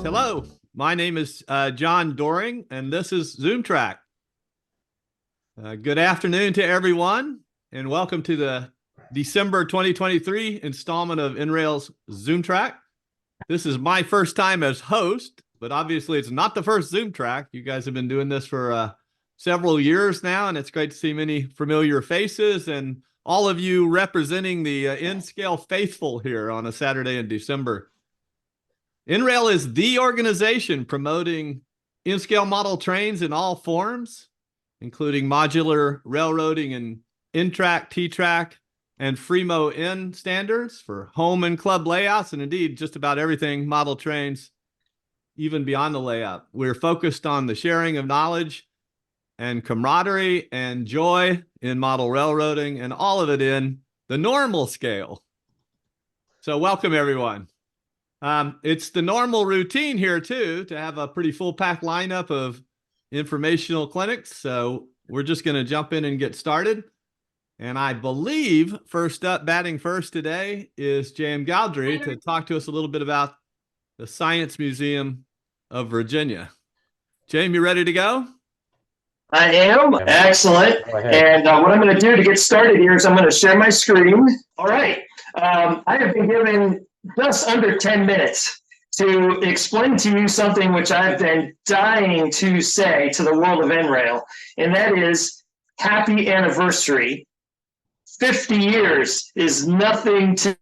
Hello, my name is John Doering, and this is ZoomTRAK. Good afternoon to everyone, and welcome to the December 2023 installment of NRail's ZoomTRAK. This is my first time as host, but obviously it's not the first ZoomTRAK. You guys have been doing this for several years now, and it's great to see many familiar faces and all of you representing the N-Scale faithful here on a Saturday in December. NRail is the organization promoting N-Scale model trains in all forms, including modular railroading and NTRaK, TTRaK, and Fremo N standards for home and club layouts, and indeed just about everything model trains, even beyond the layout. We're focused on the sharing of knowledge and camaraderie and joy in model railroading, and all of it in the normal scale. So welcome, everyone. It's the normal routine here, too, to have a pretty full-packed lineup of informational clinics. So we're just going to jump in and get started. And I believe first up, batting first today, is James Galdry to talk to us a little bit about the Science Museum of Virginia. James, you ready to go? I am. Excellent. And what I'm going to do to get started here is I'm going to share my screen. All right. I have been given just under 10 minutes to explain to you something which I've been dying to say to the world of NRail, and that is happy anniversary. 50 years is nothing to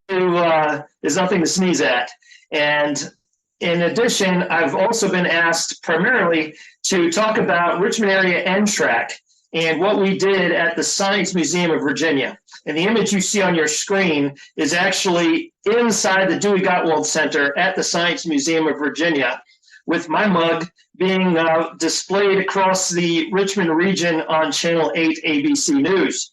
sneeze at. And in addition, I've also been asked primarily to talk about Richmond area NTRaK and what we did at the Science Museum of Virginia. And the image you see on your screen is actually inside the Dewey Gottwald Center at the Science Museum of Virginia, with my mug being displayed across the Richmond region on Channel 8 ABC News.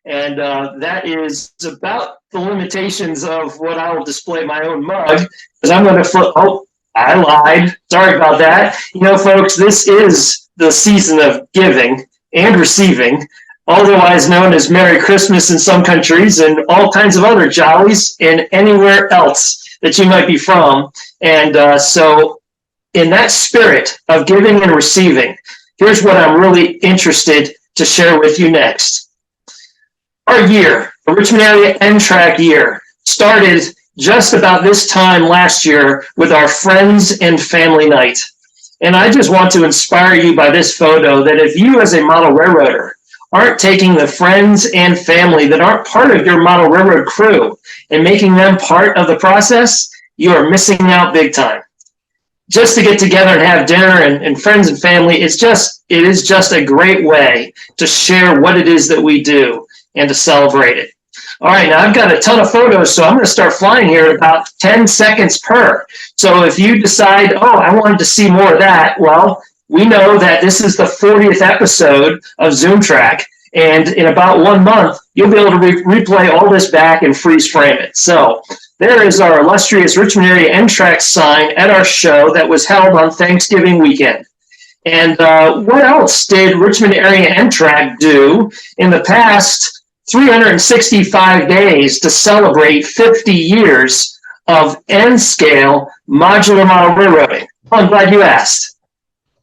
And that is about the limitations of what I will display my own mug, because I'm going to flip. Oh, I lied. Sorry about that. You know, folks, this is the season of giving and receiving, otherwise known as Merry Christmas in some countries and all kinds of other jollies and anywhere else that you might be from. And so in that spirit of giving and receiving, here's what I'm really interested to share with you next. Our year, the Richmond area NTRaK year, started just about this time last year with our Friends and Family Night. And I just want to inspire you by this photo that if you as a model railroader aren't taking the friends and family that aren't part of your model railroad crew and making them part of the process, you are missing out big time. Just to get together and have dinner and friends and family, it is just a great way to share what it is that we do and to celebrate it. All right, now I've got a ton of photos, so I'm going to start flying here at about 10 seconds per. So if you decide, oh, I wanted to see more of that, well, we know that this is the 40th episode of ZoomTRAK, and in about 1 month, you'll be able to replay all this back and freeze frame it. So there is our illustrious Richmond area NTRaK sign at our show that was held on Thanksgiving weekend. And what else did Richmond area NTRaK do in the past 365 days to celebrate 50 years of N-scale modular model railroading? Well, I'm glad you asked.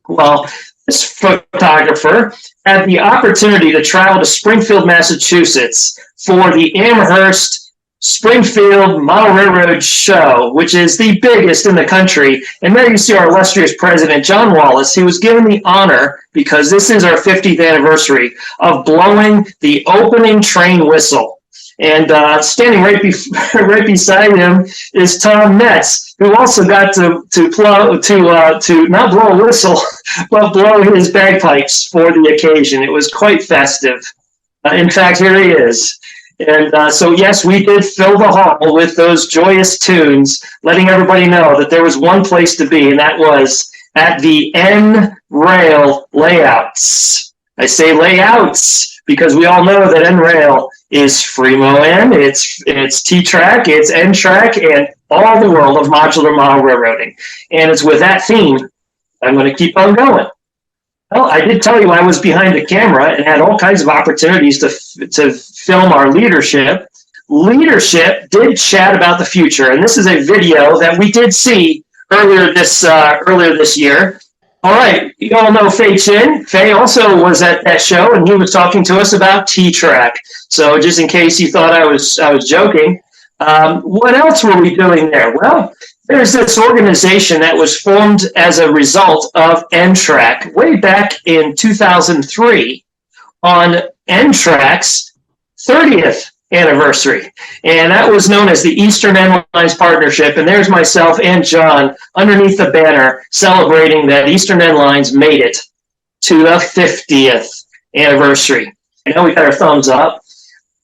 Well, this photographer had the opportunity to travel to Springfield, Massachusetts for the Amherst Springfield Model Railroad Show, which is the biggest in the country. And there you see our illustrious president, John Wallace. He was given the honor, because this is our 50th anniversary, of blowing the opening train whistle. And standing right beside him is Tom Metz, who also got to not blow a whistle, but blow his bagpipes for the occasion. It was quite festive. In fact, here he is. And so, yes, we did fill the hall with those joyous tunes, letting everybody know that there was one place to be, and that was at the NRail layouts. I say layouts because we all know that NRail is Fremo N, it's TTRaK, it's NTRaK, and all the world of modular model railroading. And it's with that theme I'm going to keep on going. Well, I did tell you I was behind the camera and had all kinds of opportunities to film our leadership. Leadership did chat about the future, and this is a video that we did see earlier this year. All right, you all know Fei Chin. Fei also was at that show, and he was talking to us about ZoomTRAK. So just in case you thought I was joking, what else were we doing there? Well, there's this organization that was formed as a result of NRail way back in 2003 on NRail's 30th anniversary, and that was known as the Eastern Airlines Partnership. And there's myself and John underneath the banner celebrating that Eastern Airlines made it to the 50th anniversary. I know we got our thumbs up.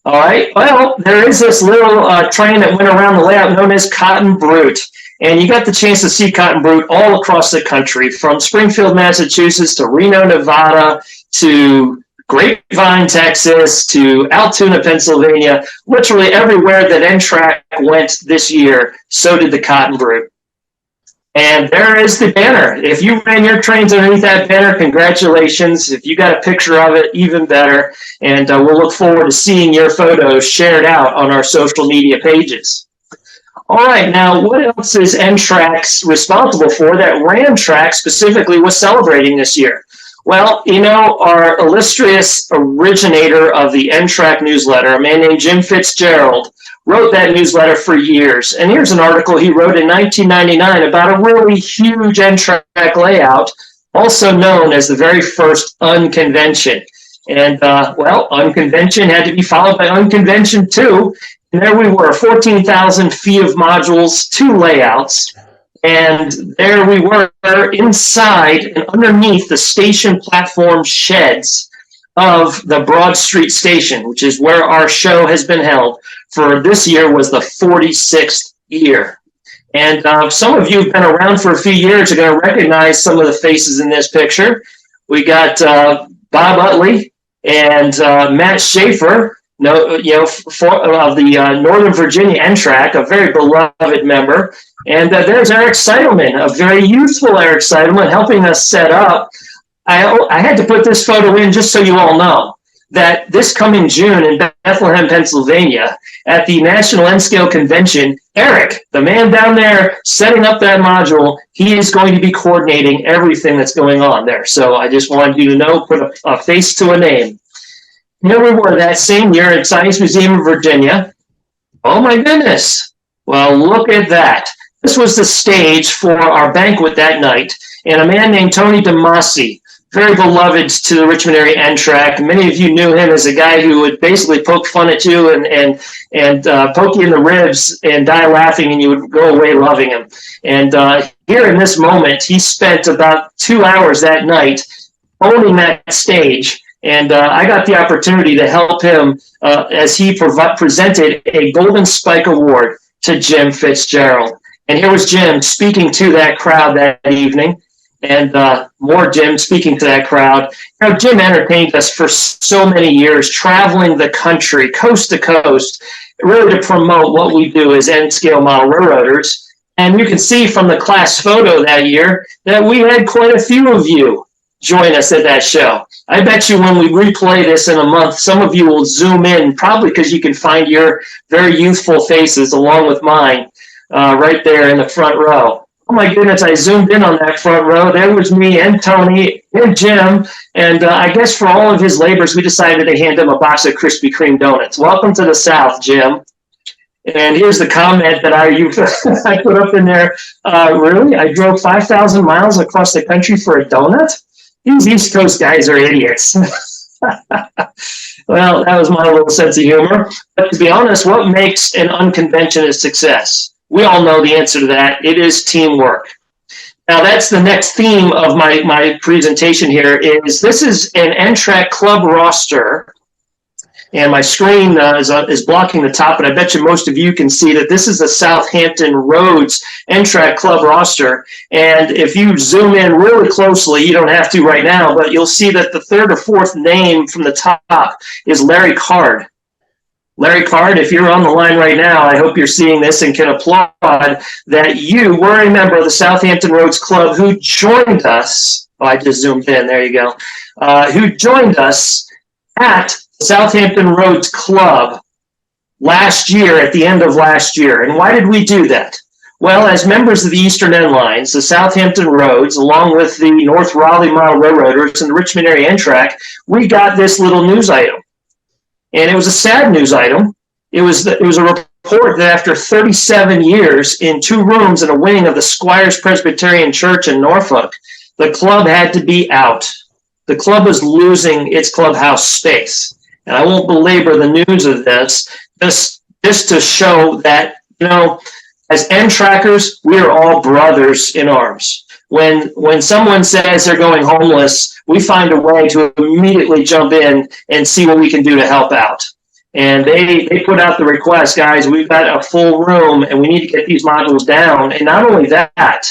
All right, well, there is this little train that went around the layout known as Cotton Brute, and you got the chance to see Cotton Brute all across the country, from Springfield, Massachusetts to Reno, Nevada, to Grapevine, Texas, to Altoona, Pennsylvania. Literally everywhere that NRail went this year, so did the Cotton Brute. And there is the banner. If you ran your trains underneath that banner, congratulations. If you got a picture of it, even better. And we'll look forward to seeing your photos shared out on our social media pages. All right, now what else is NRail responsible for that RANTRAK specifically was celebrating this year? Well, you know, our illustrious originator of the NRail newsletter, a man named Jim Fitzgerald, wrote that newsletter for years. And here's an article he wrote in 1999 about a really huge NRail layout, also known as the very first unconvention. And, well, unconvention had to be followed by unconvention 2. And there we were, 14,000 feet of modules, 2 layouts. And there we were inside and underneath the station platform sheds of the Broad Street Station, which is where our show has been held for this year, was the 46th year. And some of you who've been around for a few years are going to recognize some of the faces in this picture. We got Bob Utley and Matt Schaefer, of the Northern Virginia NRail, a very beloved member. And there's Eric Seidelman, a very youthful Eric Seidelman, helping us set up. I had to put this photo in just so you all know that this coming June in Bethlehem, Pennsylvania, at the National N-Scale Convention, Eric, the man down there setting up that module, he is going to be coordinating everything that's going on there. So I just wanted you to know, put a face to a name. Here we were that same year at Science Museum of Virginia. Oh my goodness. Well, look at that. This was the stage for our banquet that night. And a man named Tony DeMasi, very beloved to the Richmond area NRail. Many of you knew him as a guy who would basically poke fun at you and poke you in the ribs and die laughing, and you would go away loving him. And here in this moment, he spent about 2 hours that night owning that stage. And I got the opportunity to help him as he presented a Golden Spike Award to Jim Fitzgerald. And here was Jim speaking to that crowd that evening, and more Jim speaking to that crowd. You know, Jim entertained us for so many years, traveling the country, coast to coast, really to promote what we do as N-scale model railroaders. And you can see from the class photo that year that we had quite a few of you join us at that show. I bet you when we replay this in a month, some of you will zoom in, probably because you can find your very youthful faces along with mine right there in the front row. Oh my goodness, I zoomed in on that front row. There was me and Tony and Jim. And I guess for all of his labors, we decided to hand him a box of Krispy Kreme donuts. Welcome to the South, Jim. And here's the comment that I put up in there. Really? I drove 5,000 miles across the country for a donut? These East Coast guys are idiots. Well, that was my little sense of humor. But to be honest, what makes an unconvention a success? We all know the answer to that. It is teamwork. Now, that's the next theme of my presentation here. This is an NRail club roster. And my screen is blocking the top, but I bet you most of you can see that this is the Southampton Roads NRail club roster. And if you zoom in really closely, you don't have to right now, but you'll see that the third or fourth name from the top is Larry Card. Larry Card, if you're on the line right now, I hope you're seeing this and can applaud that you were a member of the Southampton Roads Club who joined us. Oh, I just zoomed in. There you go. Who joined us at Southampton Roads Club last year, at the end of last year. And why did we do that? Well, as members of the Eastern End Lines, the Southampton Roads, along with the North Raleigh Mile Railroaders and the Richmond area NTRaK, we got this little news item. And it was a sad news item. It was a report that after 37 years in 2 rooms in a wing of the Squires Presbyterian Church in Norfolk, the club had to be out. The club was losing its clubhouse space. And I won't belabor the news of this, just to show that, you know, as NTRaKers, we are all brothers in arms. When someone says they're going homeless, we find a way to immediately jump in and see what we can do to help out. And they put out the request, guys, we've got a full room and we need to get these modules down. And not only that,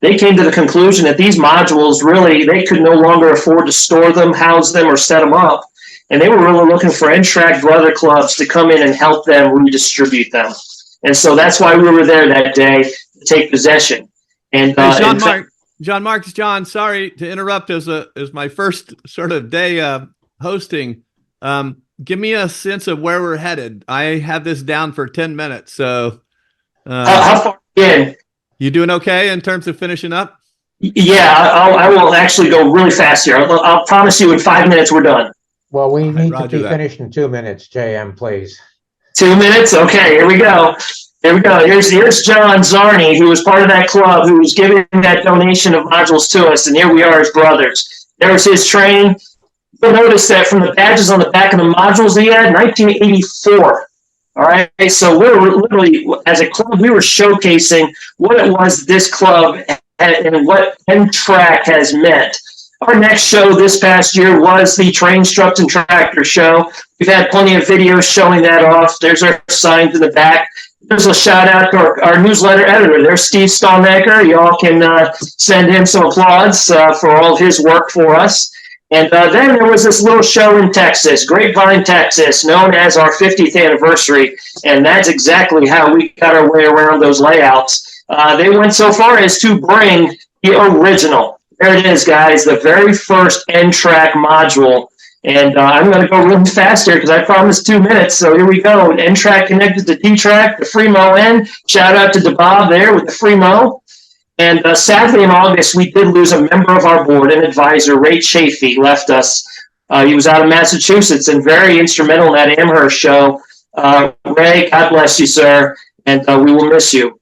they came to the conclusion that these modules really, they could no longer afford to store them, house them, or set them up. And they were really looking for NTRaK brother clubs to come in and help them redistribute them. And so that's why we were there that day to take possession. And hey, John, sorry to interrupt as my first sort of day hosting. Give me a sense of where we're headed. I have this down for 10 minutes. So how far in? You doing okay in terms of finishing up? Yeah, I will actually go really fast here. I'll promise you in 5 minutes we're done. Well, we need to be finished in 2 minutes, JM, please. 2 minutes? Okay, here we go. Here we go. Here's John Zarni, who was part of that club, who was giving that donation of modules to us, and here we are as brothers. There was his train. You'll notice that from the badges on the back of the modules he had, 1984. All right, so we're literally, as a club, we were showcasing what it was this club and what NTRaK has meant. Our next show this past year was the Train, Struts, and Tractor show. We've had plenty of videos showing that off. There's our signs in the back. There's a shout out to our newsletter editor. There's Steve Stalnaker. Y'all can send him some applause for all his work for us. And then there was this little show in Texas, Grapevine, Texas, known as our 50th anniversary. And that's exactly how we got our way around those layouts. They went so far as to bring the original. There it is, guys, the very first NTRaK module. And I'm going to go really fast here because I promised 2 minutes. So here we go. NTRaK connected to DTRaK, the Fremo N. Shout out to DeBob there with the Fremo. And sadly, in August, we did lose a member of our board, an advisor, Ray Chafee, left us. He was out of Massachusetts and very instrumental in that Amherst show. Ray, God bless you, sir, and we will miss you.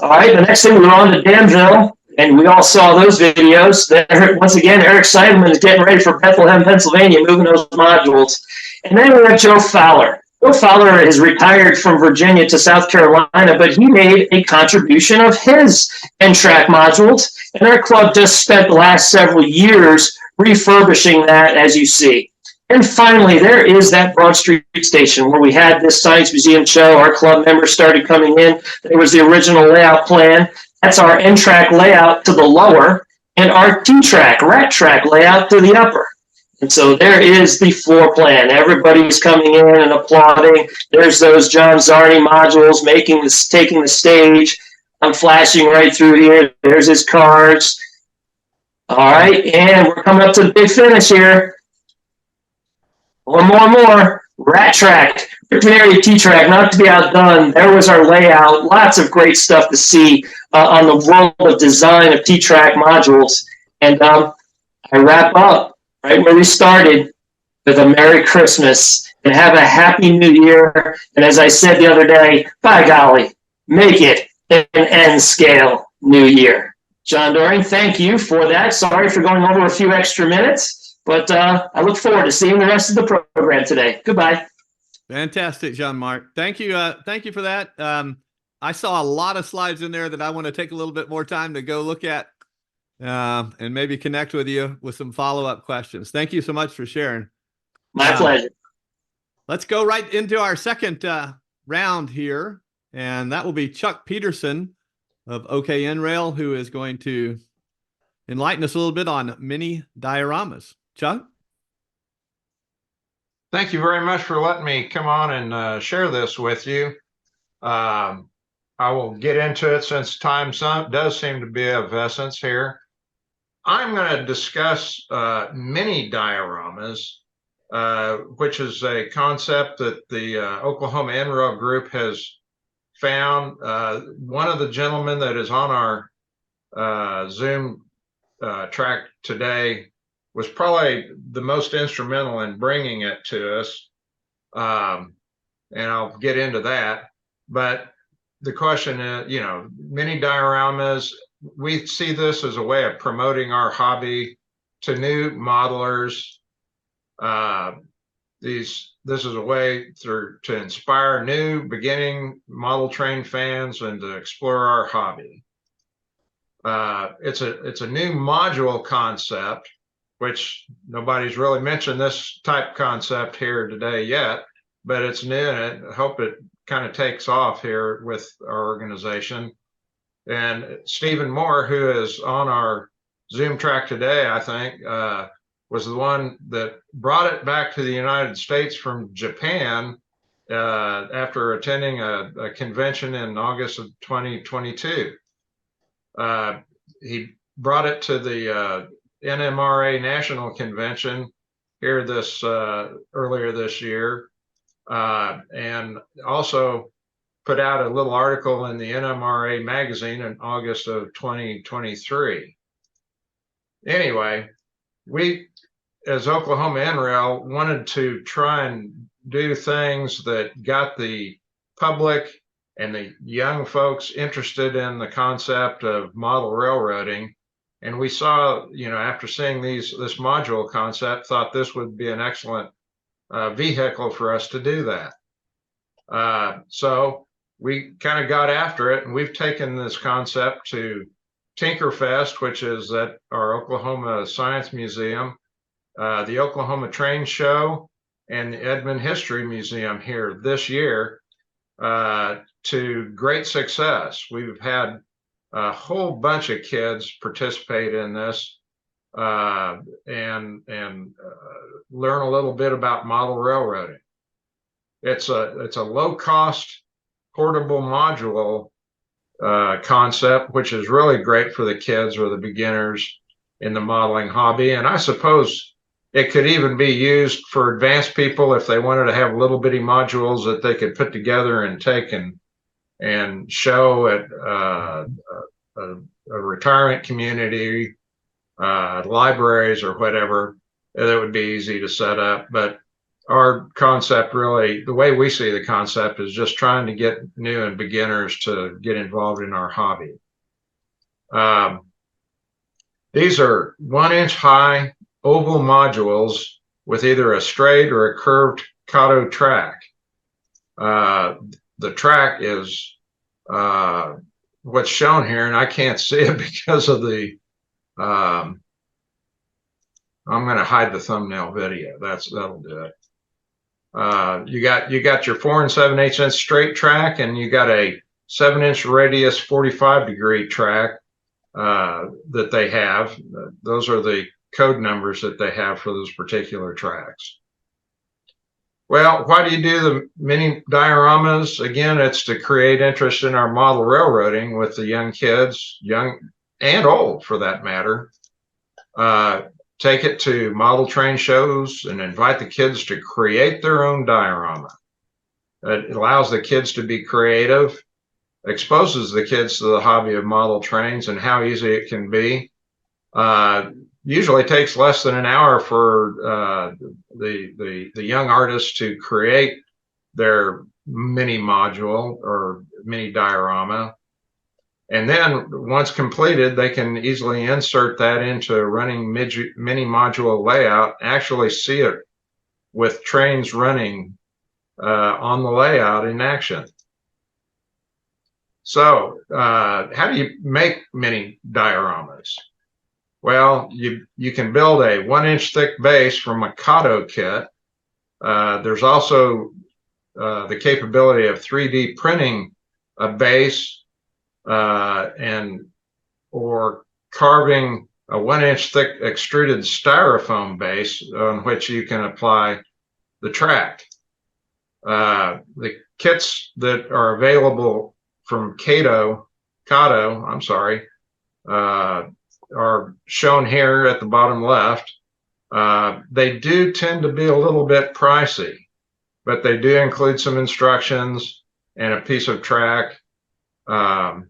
All right, the next thing, we were on to Danville, and we all saw those videos. There, once again, Eric Seidelman is getting ready for Bethlehem, Pennsylvania, moving those modules. And then we have Joe Fowler. Joe Fowler is retired from Virginia to South Carolina, but he made a contribution of his NTRaK modules, and our club just spent the last several years refurbishing that, as you see. And finally, there is that Broad Street station where we had this Science Museum show. Our club members started coming in. There was the original layout plan. That's our NTRaK layout to the lower, and our TTRAK, RANTRAK layout to the upper. And so there is the floor plan. Everybody's coming in and applauding. There's those John Zarni modules taking the stage. I'm flashing right through here. There's his cards. All right, and we're coming up to the big finish here. More. RANTRAK, Richmond area TTRAK, not to be outdone. There was our layout. Lots of great stuff to see on the world of design of TTRAK modules. And I wrap up right where we started with a Merry Christmas and have a Happy New Year. And as I said the other day, by golly, make it an N-scale New Year. John Doering, thank you for that. Sorry for going over a few extra minutes, but I look forward to seeing the rest of the program today. Goodbye. Fantastic, Jean-Marc. Thank you. Thank you for that. I saw a lot of slides in there that I want to take a little bit more time to go look at. And maybe connect with you with some follow-up questions. Thank you so much for sharing. My pleasure. Let's go right into our second round here, and that will be Chuck Peterson of OK NRail, who is going to enlighten us a little bit on mini dioramas. Chuck? Thank you very much for letting me come on and share this with you. I will get into it since time does seem to be of essence here. I'm going to discuss mini dioramas, which is a concept that the Oklahoma NRail group has found. One of the gentlemen that is on our Zoom track today was probably the most instrumental in bringing it to us. And I'll get into that. But the question is, you know, mini dioramas, we see this as a way of promoting our hobby to new modelers. This is a way to inspire new beginning model train fans and to explore our hobby. It's a new module concept, which nobody's really mentioned this type concept here today yet, but it's new, and I hope it kind of takes off here with our organization. And Stephen Moore, who is on our ZoomTRAK today, I think, was the one that brought it back to the United States from Japan after attending a convention in August of 2022. He brought it to the NMRA National Convention here earlier this year, and also put out a little article in the NMRA magazine in August of 2023. Anyway, we, as Oklahoma NRail, wanted to try and do things that got the public and the young folks interested in the concept of model railroading. And we saw, you know, after seeing this module concept, thought this would be an excellent vehicle for us to do that. So we kind of got after it, and we've taken this concept to Tinkerfest, which is at our Oklahoma Science Museum, the Oklahoma Train Show, and the Edmond History Museum here this year, to great success. We've had a whole bunch of kids participate in this and learn a little bit about model railroading. It's a low-cost portable module concept, which is really great for the kids or the beginners in the modeling hobby. And I suppose it could even be used for advanced people if they wanted to have little bitty modules that they could put together and take and show at a retirement community, libraries or whatever. That would be easy to set up. But our concept, really, the way we see the concept, is just trying to get new and beginners to get involved in our hobby. These are 1-inch high oval modules with either a straight or a curved Kato track. The track is what's shown here, and I can't see it because of the I'm going to hide the thumbnail video. That'll do it. You got your 4 7/8 inch straight track, and you got a 7-inch radius 45-degree track that they have. Those are the code numbers that they have for those particular tracks. Well, why do you do the mini dioramas? Again, it's to create interest in our model railroading with the young kids, young and old for that matter. Take it to model train shows and invite the kids to create their own diorama. It allows the kids to be creative, exposes the kids to the hobby of model trains and how easy it can be. Usually takes less than an hour for the young artists to create their mini module or mini diorama. And then once completed, they can easily insert that into a running mini module layout, actually see it with trains running on the layout in action. So how do you make mini dioramas? Well, you can build a 1-inch thick base from a Kato kit. There's also the capability of 3D printing a base or carving a 1-inch thick extruded styrofoam base on which you can apply the track. The kits that are available from Kato, are shown here at the bottom left. They do tend to be a little bit pricey, but they do include some instructions and a piece of track. Another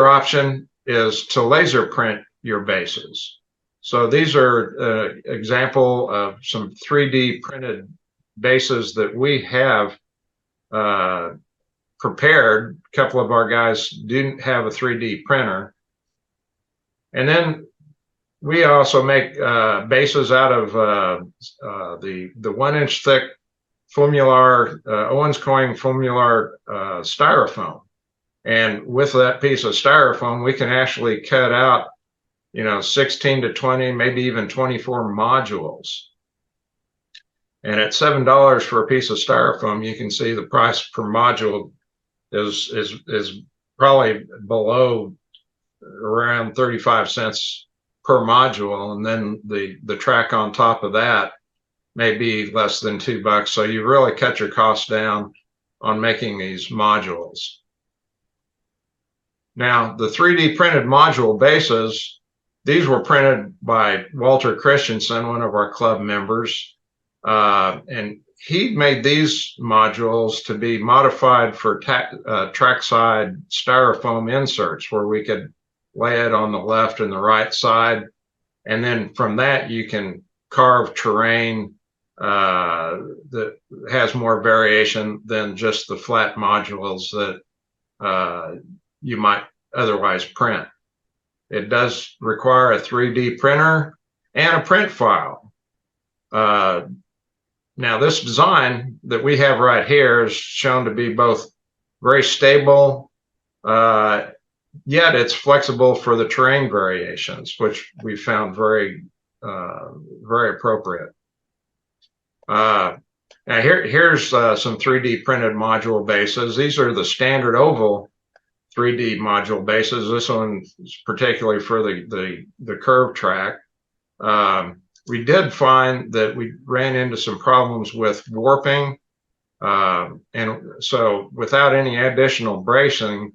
option is to laser print your bases. So these are example of some 3D printed bases that we have prepared. A couple of our guys didn't have a 3D printer. And then we also make bases out of the 1-inch thick Fumular, Owens Corning Fumular styrofoam. And with that piece of styrofoam, we can actually cut out, 16 to 20, maybe even 24 modules. And at $7 for a piece of styrofoam, you can see the price per module is probably below around 35 cents per module. And then the track on top of that may be less than $2. So you really cut your costs down on making these modules. Now, the 3D printed module bases, these were printed by Walter Christensen, one of our club members. And he made these modules to be modified for trackside styrofoam inserts, where we could lay it on the left and the right side. And then from that, you can carve terrain that has more variation than just the flat modules that you might otherwise print. It does require a 3D printer and a print file. Now, this design that we have right here is shown to be both very stable, yet it's flexible for the terrain variations, which we found very appropriate. Now here's some 3D printed module bases. These are the standard oval 3D module bases. This one is particularly for the curved track. We did find that we ran into some problems with warping. And so without any additional bracing,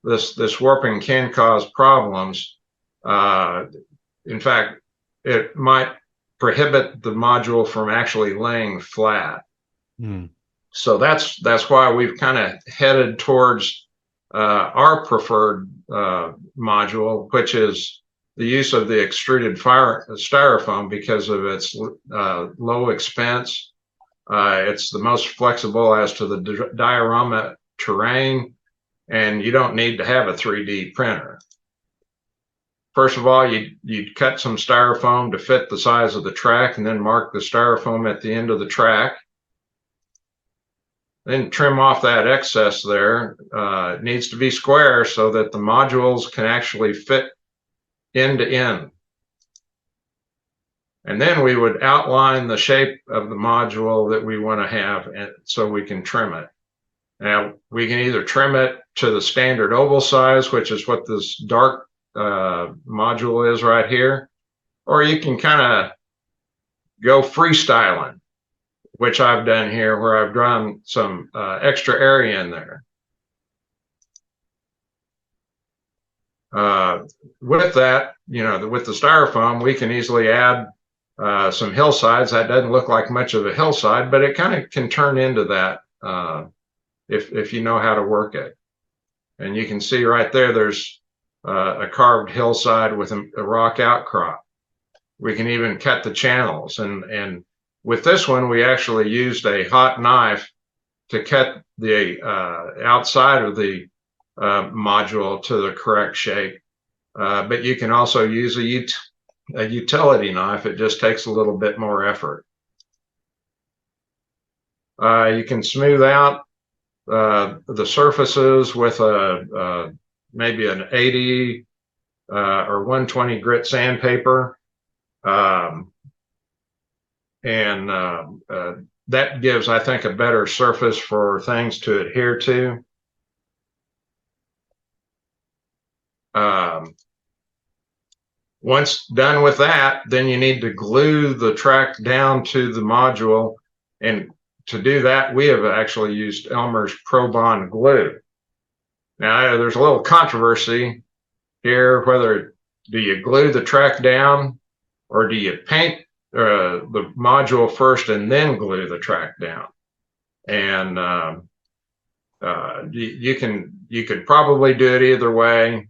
this warping can cause problems. In fact, it might prohibit the module from actually laying flat. So that's why we've kind of headed towards our preferred module, which is the use of the extruded styrofoam because of its low expense. It's the most flexible as to the diorama terrain, and you don't need to have a 3D printer. First of all, you'd cut some styrofoam to fit the size of the track, and then mark the styrofoam at the end of the track. Then trim off that excess there. It needs to be square so that the modules can actually fit end to end. And then we would outline the shape of the module that we want to have, and so we can trim it. Now, we can either trim it to the standard oval size, which is what this dark module is right here, or you can kind of go freestyling, which I've done here, where I've drawn some extra area in there. With that, with the styrofoam, we can easily add some hillsides. That doesn't look like much of a hillside, but it kind of can turn into that if you know how to work it. And you can see right there, there's a carved hillside with a rock outcrop. We can even cut the channels. And with this one, we actually used a hot knife to cut the outside of the module to the correct shape. But you can also use a utility knife. It just takes a little bit more effort. You can smooth out the surfaces with maybe an 80 or 120 grit sandpaper. And that gives, I think, a better surface for things to adhere to. Once done with that, then you need to glue the track down to the module. And to do that, we have actually used Elmer's Pro Bond glue. Now, there's a little controversy here, whether do you glue the track down or do you paint the module first and then glue the track down? And You could probably do it either way,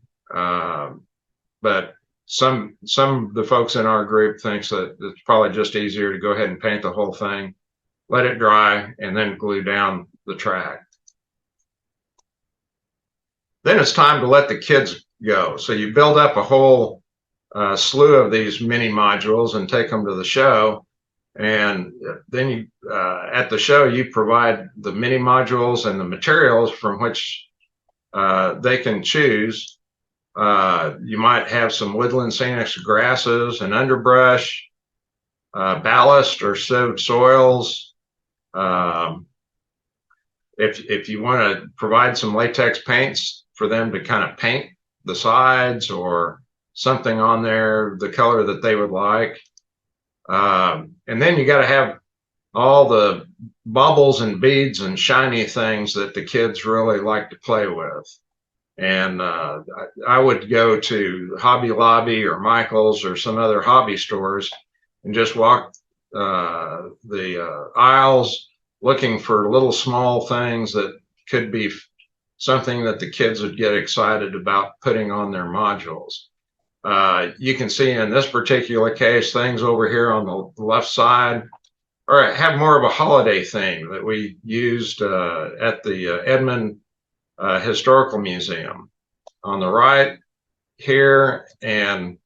but some of the folks in our group thinks that it's probably just easier to go ahead and paint the whole thing, let it dry, and then glue down the track. Then it's time to let the kids go. So you build up a whole slew of these mini modules and take them to the show. And then you, at the show, you provide the mini modules and the materials from which they can choose. You might have some woodland scenic grasses and underbrush, ballast or sieved soils. If you want to provide some latex paints for them to kind of paint the sides or something on there, the color that they would like. And then you got to have all the bubbles and beads and shiny things that the kids really like to play with. And I would go to Hobby Lobby or Michael's or some other hobby stores and just walk the aisles looking for little small things that could be something that the kids would get excited about putting on their modules. You can see in this particular case, things over here on the left side or have more of a holiday theme that we used at the Edmond Historical Museum. On the right here and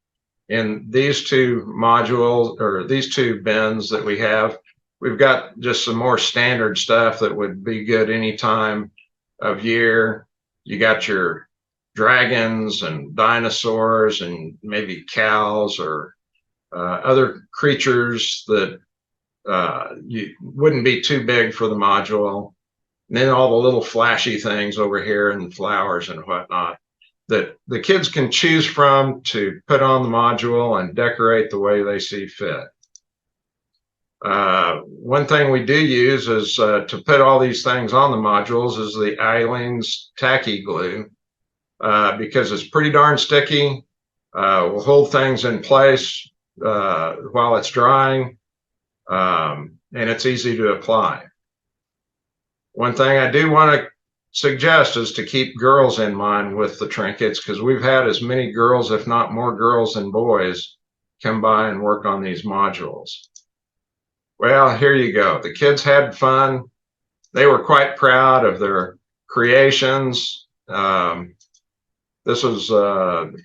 in these two modules or these two bins that we have, we've got just some more standard stuff that would be good any time of year. You got your dragons and dinosaurs and maybe cows or other creatures that you wouldn't be too big for the module. And then all the little flashy things over here and flowers and whatnot that the kids can choose from to put on the module and decorate the way they see fit. One thing we do use is to put all these things on the modules is the Eileen's tacky glue because it's pretty darn sticky. Will hold things in place while it's drying, and it's easy to apply. One thing I do want to suggest is to keep girls in mind with the trinkets because we've had as many girls, if not more girls than boys, come by and work on these modules. Well, here you go. The kids had fun. They were quite proud of their creations. This was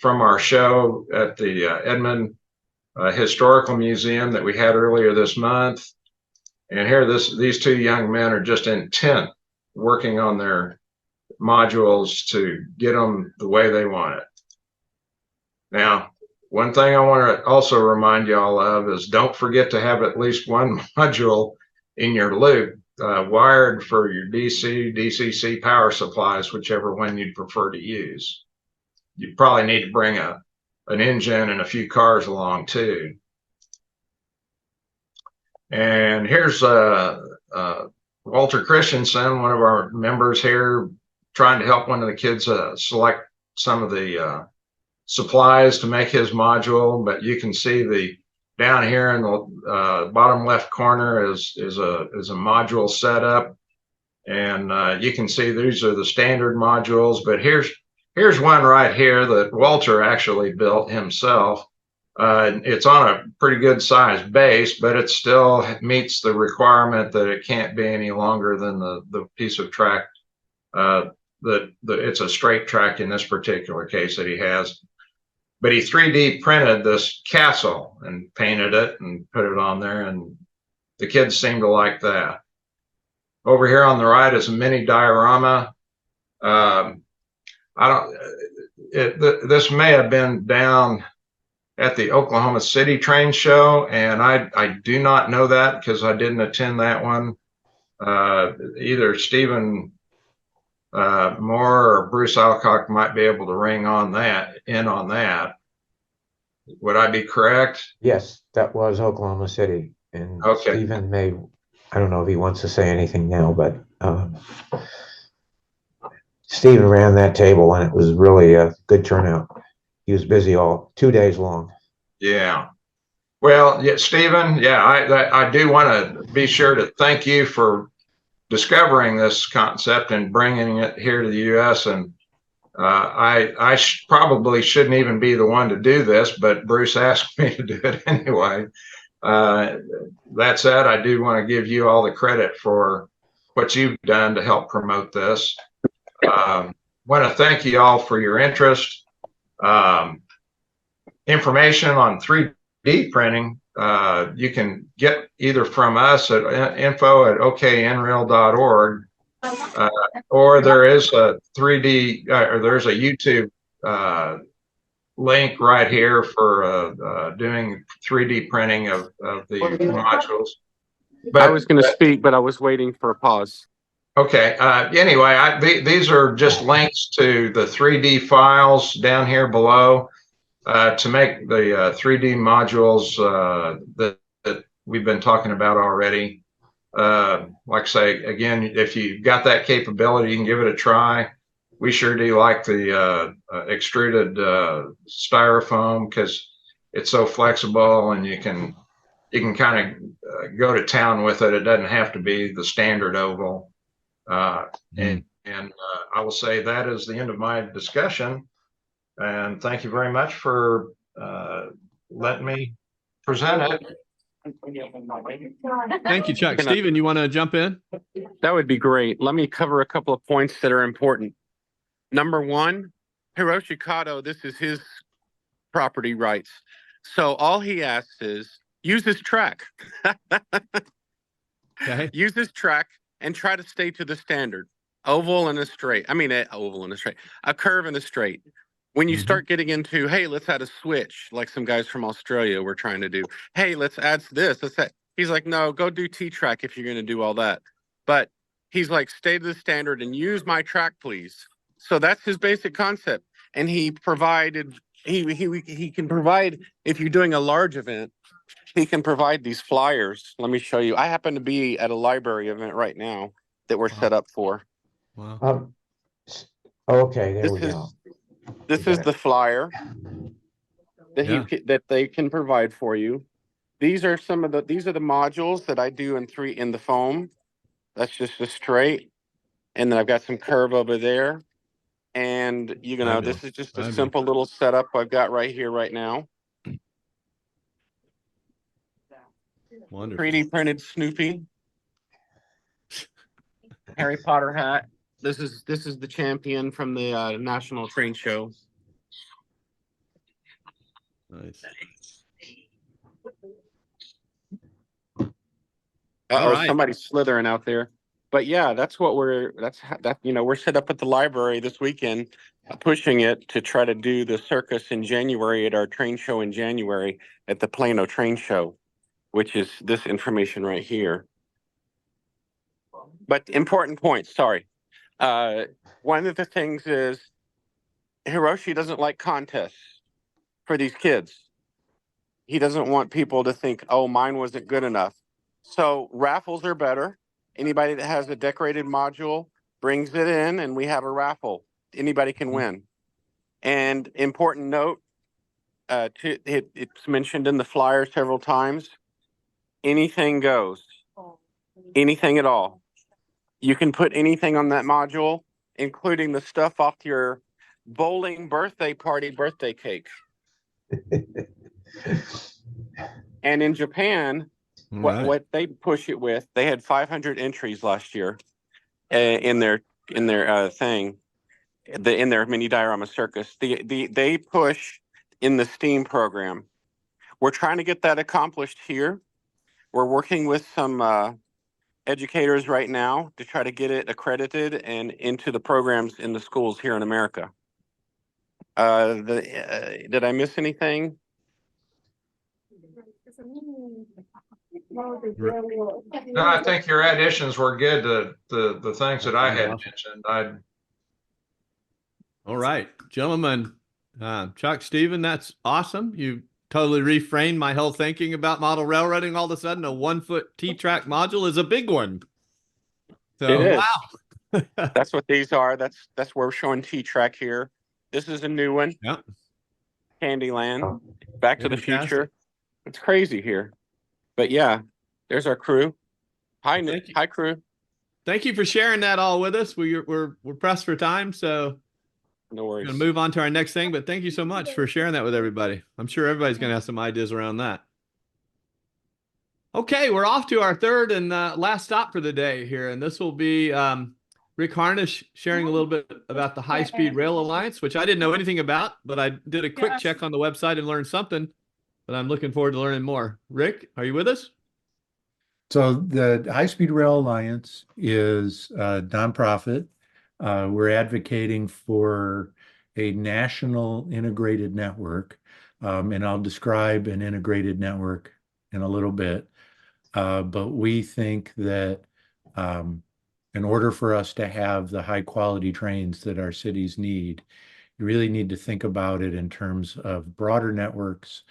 from our show at the Edmond Historical Museum that we had earlier this month. And here, these two young men are just intent working on their modules to get them the way they want it. Now, one thing I want to also remind y'all of is don't forget to have at least one module in your loop wired for your DC, DCC power supplies, whichever one you'd prefer to use. You probably need to bring an engine and a few cars along too. And here's Walter Christensen, one of our members here, trying to help one of the kids select some of the supplies to make his module. But you can see down here in the bottom left corner is a module setup, and you can see these are the standard modules. But here's one right here that Walter actually built himself. It's on a pretty good size base, but it still meets the requirement that it can't be any longer than the piece of track it's a straight track in this particular case that he has. But he 3D printed this castle and painted it and put it on there, and the kids seem to like that. Over here on the right is a mini diorama. This may have been down at the Oklahoma City train show, and I do not know that because I didn't attend that one. Either Stephen Moore or Bruce Alcock might be able to ring on that. Would I be correct? Yes, that was Oklahoma City. And okay. Stephen may, I don't know if he wants to say anything now, but Stephen ran that table and it was really a good turnout. He was busy 2 days long. Yeah. Well, yeah, Stephen, yeah, I do want to be sure to thank you for discovering this concept and bringing it here to the U.S. And I probably shouldn't even be the one to do this, but Bruce asked me to do it anyway. That said, I do want to give you all the credit for what you've done to help promote this. Want to thank you all for your interest. Information on 3D printing you can get either from us at info@oknrail.org, or there is a 3D or there's a YouTube link right here for doing 3D printing of the modules. But I was going to speak, but I was waiting for a pause. Okay. Anyway, these are just links to the 3D files down here below to make the 3D modules that we've been talking about already. Like I say, again, if you got that capability, you can give it a try. We sure do like the extruded styrofoam because it's so flexible and you can kind of go to town with it. It doesn't have to be the standard oval. And I will say that is the end of my discussion. And thank you very much for letting me present it. Thank you, Chuck. Stephen, you want to jump in? That would be great. Let me cover a couple of points that are important. Number one, Hiroshi Kato, this is his property rights. So all he asks is use this track. Okay. Use this track and try to stay to the standard. Oval and a straight. I mean, oval and a straight. A curve and a straight. When you start getting into, hey, let's add a switch, like some guys from Australia were trying to do. Hey, let's add this. Let's add. He's like, no, go do T-track if you're going to do all that. But he's like, stay to the standard and use my track, please. So that's his basic concept. And he provided, he can provide, if you're doing a large event, he can provide these flyers. Let me show you. I happen to be at a library event right now that we're set up for. Wow. Okay, there we go. This is the flyer that that they can provide for you. These are the modules that I do in the foam. That's just a straight, and then I've got some curve over there, and this is just a simple little setup I've got right here right now. Wonderful. 3D printed Snoopy, Harry Potter hat. This is the champion from the National Train Show. Nice. Uh-oh, somebody's slithering out there. But yeah, that's what we're set up at the library this weekend, pushing it to try to do the circus in January at our train show in January at the Plano Train Show, which is this information right here. But important points, sorry. One of the things is Hiroshi doesn't like contests for these kids. He doesn't want people to think, oh, mine wasn't good enough. So raffles are better. Anybody that has a decorated module brings it in and we have a raffle. Anybody can win. And important note, it's mentioned in the flyer several times, anything goes. Anything at all. You can put anything on that module, including the stuff off your bowling birthday party birthday cake. And in Japan, what they push it with, they had 500 entries last year in their thing, in their mini diorama circus. They push in the STEAM program. We're trying to get that accomplished here. We're working with some educators right now to try to get it accredited and into the programs in the schools here in America. Did I miss anything? No, I think your additions were good to the things that I had mentioned. All right, gentlemen, Chuck, Stephen, that's awesome. You totally reframed my whole thinking about model railroading. All of a sudden, a 1-foot T-track module is a big one. So, it is. Wow. That's what these are. That's where we're showing T-track here. This is a new one. Yep. Candyland, Back to the Fantastic. Future. It's crazy here. But yeah, there's our crew. Hi, Thank you. hi crew. thank you for sharing that all with us. We're pressed for time, so No we're worries. going to move on to our next thing. But thank you so much for sharing that with everybody. I'm sure everybody's going to have some ideas around that. Okay, we're off to our third and last stop for the day here, and this will be Rick Harnish sharing a little bit about the High Speed Rail Alliance, which I didn't know anything about, but I did a quick check on the website and learned something. But I'm looking forward to learning more. Rick, are you with us? So the High Speed Rail Alliance is a nonprofit. We're advocating for a national integrated network, and I'll describe an integrated network in a little bit. But we think that in order for us to have the high quality trains that our cities need, you really need to think about it in terms of broader networks,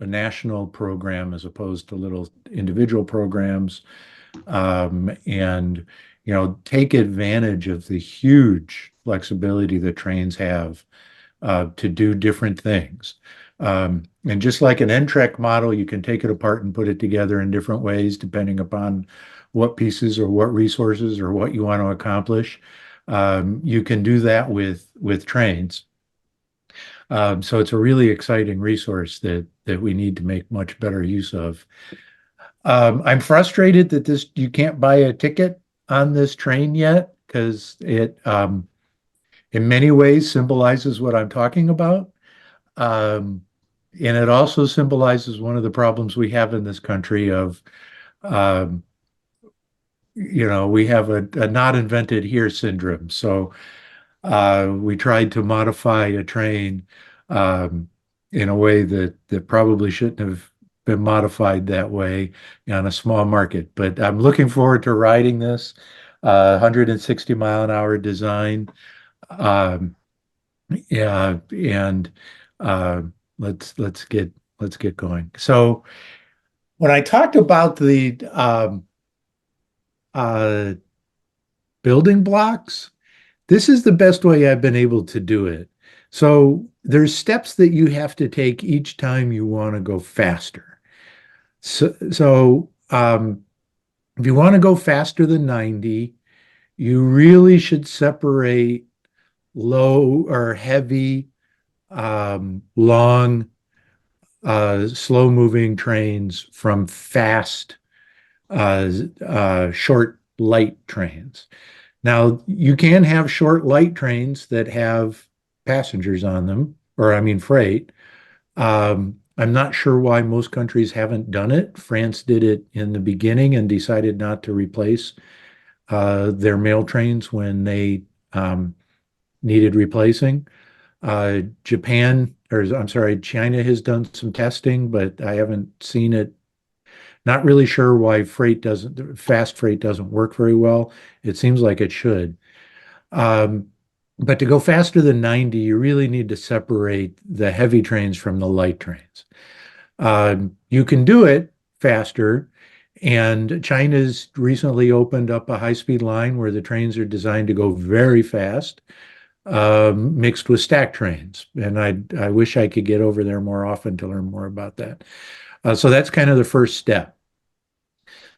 a national program as opposed to little individual programs, and take advantage of the huge flexibility that trains have to do different things. And just like an NRail model, you can take it apart and put it together in different ways depending upon what pieces or what resources or what you want to accomplish. You can do that with trains. So it's a really exciting resource that we need to make much better use of. I'm frustrated that you can't buy a ticket on this train yet, because it in many ways symbolizes what I'm talking about. And it also symbolizes one of the problems we have in this country of, we have a not invented here syndrome. So we tried to modify a train in a way that probably shouldn't have been modified that way on a small market. But I'm looking forward to riding this 160-mile-an-hour design. Yeah, and let's get going. So when I talked about the building blocks, this is the best way I've been able to do it. So there's steps that you have to take each time you want to go faster. So if you want to go faster than 90, you really should separate low or heavy, long, slow-moving trains from fast, short, light trains. Now, you can have short, light trains that have passengers on them, or I mean freight. I'm not sure why most countries haven't done it. France did it in the beginning and decided not to replace their mail trains when they needed replacing. China has done some testing, but I haven't seen it. Not really sure why fast freight doesn't work very well. It seems like it should. But to go faster than 90, you really need to separate the heavy trains from the light trains. You can do it faster, and China's recently opened up a high-speed line where the trains are designed to go very fast, mixed with stack trains. And I wish I could get over there more often to learn more about that. So that's kind of the first step.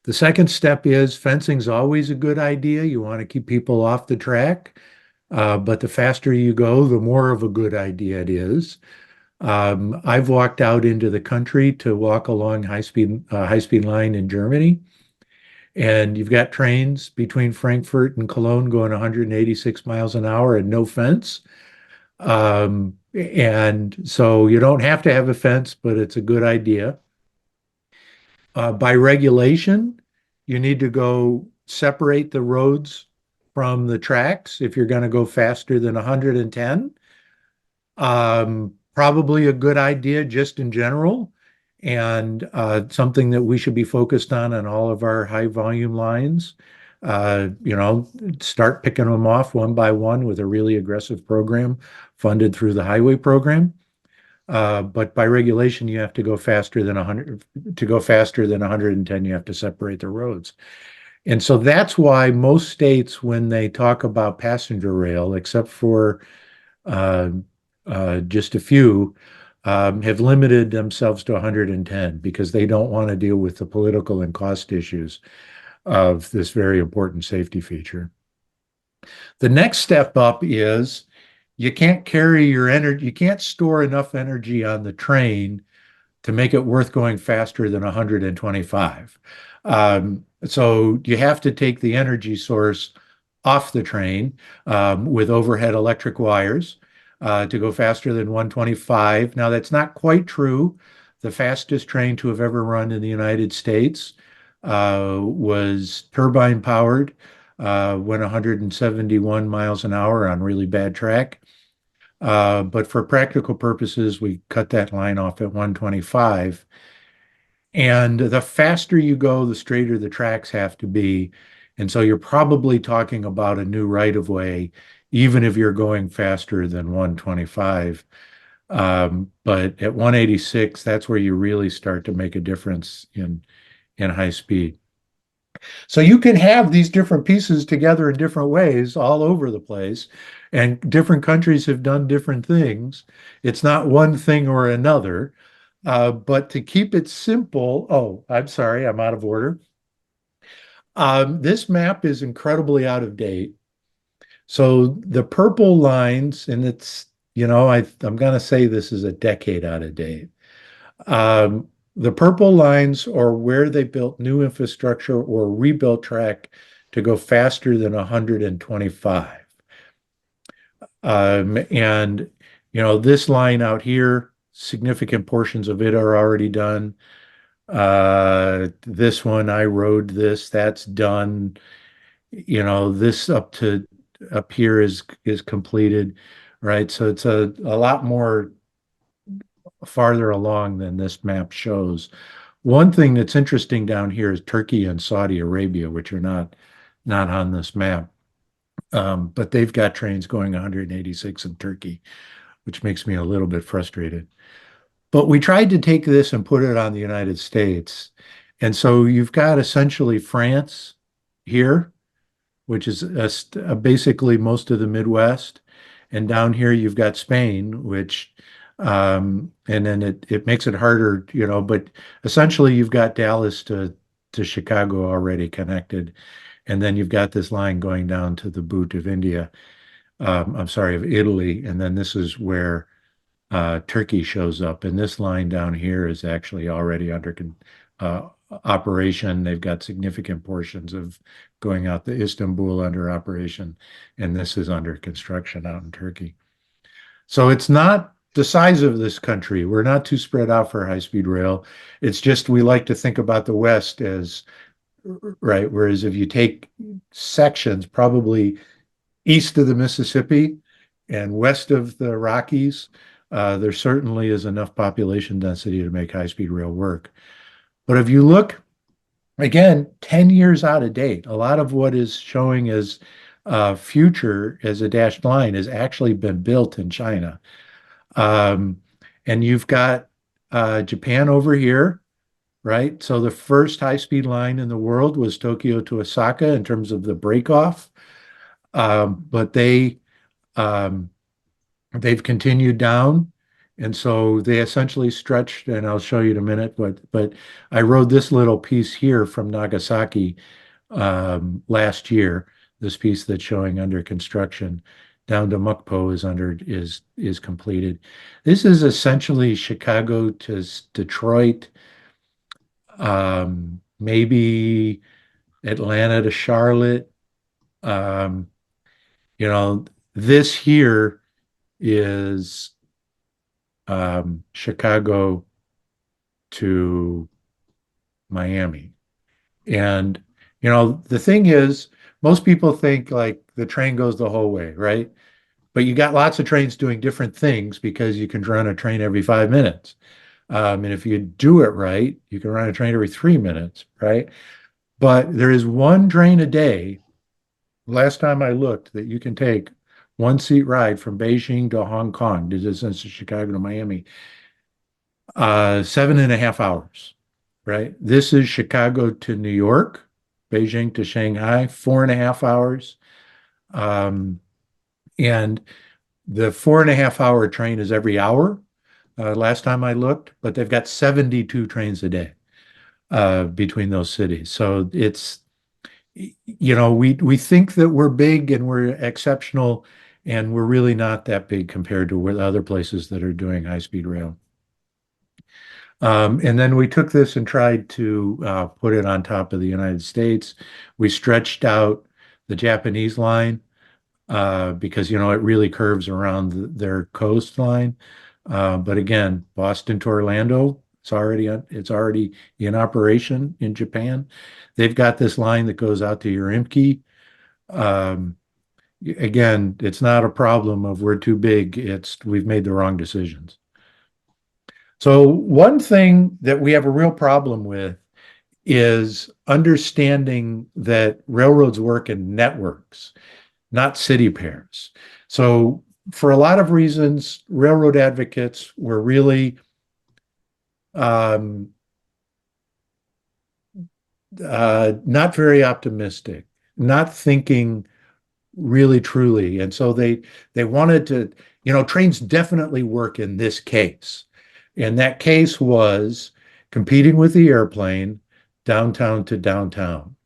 The second step is fencing's always a good idea. You want to keep people off the track, but the faster you go, the more of a good idea it is. I've walked out into the country to walk along high-speed line in Germany, and you've got trains between Frankfurt and Cologne going 186 miles an hour and no fence. And so you don't have to have a fence, but it's a good idea. By regulation, you need to go separate the roads from the tracks if you're going to go faster than 110. Probably a good idea just in general, and something that we should be focused on all of our high volume lines. Start picking them off one by one with a really aggressive program funded through the highway program. But by regulation, you have to go faster than 100. To go faster than 110, you have to separate the roads. And so that's why most states, when they talk about passenger rail, except for just a few, have limited themselves to 110 because they don't want to deal with the political and cost issues. of this very important safety feature. The next step up is you can't carry your energy, you can't store enough energy on the train to make it worth going faster than 125. So you have to take the energy source off the train with overhead electric wires to go faster than 125. Now, that's not quite true. The fastest train to have ever run in the United States was turbine powered, went 171 miles an hour on really bad track. But for practical purposes, we cut that line off at 125. And the faster you go, the straighter the tracks have to be. And so you're probably talking about a new right of way, even if you're going faster than 125. But at 186, that's where you really start to make a difference in high speed. So you can have these different pieces together in different ways all over the place, and different countries have done different things. It's not one thing or another. But to keep it simple, oh, I'm sorry, I'm out of order. This map is incredibly out of date. So the purple lines, and it's, I'm going to say this is a decade out of date. The purple lines are where they built new infrastructure or rebuilt track to go faster than 125. And, this line out here, significant portions of it are already done. This one, I rode this, that's done. This up here is completed, right? So it's a lot more farther along than this map shows. One thing that's interesting down here is Turkey and Saudi Arabia, which are not on this map. But they've got trains going 186 in Turkey, which makes me a little bit frustrated. But we tried to take this and put it on the United States. And so you've got essentially France here, which is basically most of the Midwest. And down here you've got Spain, which, and then it makes it harder, but essentially you've got Dallas to Chicago already connected. And then you've got this line going down to the boot of India, of Italy. And then this is where Turkey shows up. And this line down here is actually already under operation. They've got significant portions of going out to Istanbul under operation. And this is under construction out in Turkey. So it's not the size of this country. We're not too spread out for high-speed rail. It's just we like to think about the West as, right, whereas if you take sections probably east of the Mississippi and west of the Rockies, there certainly is enough population density to make high-speed rail work. But if you look, again, 10 years out of date, a lot of what is showing as future as a dashed line has actually been built in China. And you've got Japan over here, right? So the first high-speed line in the world was Tokyo to Osaka in terms of the breakoff. But they've continued down. And so they essentially stretched, and I'll show you in a minute, but I rode this little piece here from Nagasaki last year, this piece that's showing under construction, down to Mukpo is completed. This is essentially Chicago to Detroit, maybe Atlanta to Charlotte. This here is Chicago to Miami. And, the thing is, most people think like the train goes the whole way, right? But you got lots of trains doing different things because you can run a train every 5 minutes. And if you do it right, you can run a train every 3 minutes, right? But there is one train a day, last time I looked, that you can take one seat ride from Beijing to Hong Kong, the distance of Chicago to Miami, 7.5 hours, right? This is Chicago to New York, Beijing to Shanghai, 4.5 hours. And the 4.5 hour train is every hour, last time I looked, but they've got 72 trains a day between those cities. So it's we think that we're big and we're exceptional, and we're really not that big compared to where other places that are doing high-speed rail. And then we took this and tried to put it on top of the United States. We stretched out the Japanese line because, it really curves around their coastline. But again, Boston to Orlando, it's already in operation in Japan. They've got this line that goes out to Urimki. Again, it's not a problem of we're too big. We've made the wrong decisions. So one thing that we have a real problem with is understanding that railroads work in networks, not city pairs. So for a lot of reasons, railroad advocates were really not very optimistic, not thinking really truly. And so they wanted to, trains definitely work in this case. And that case was competing with the airplane downtown to downtown.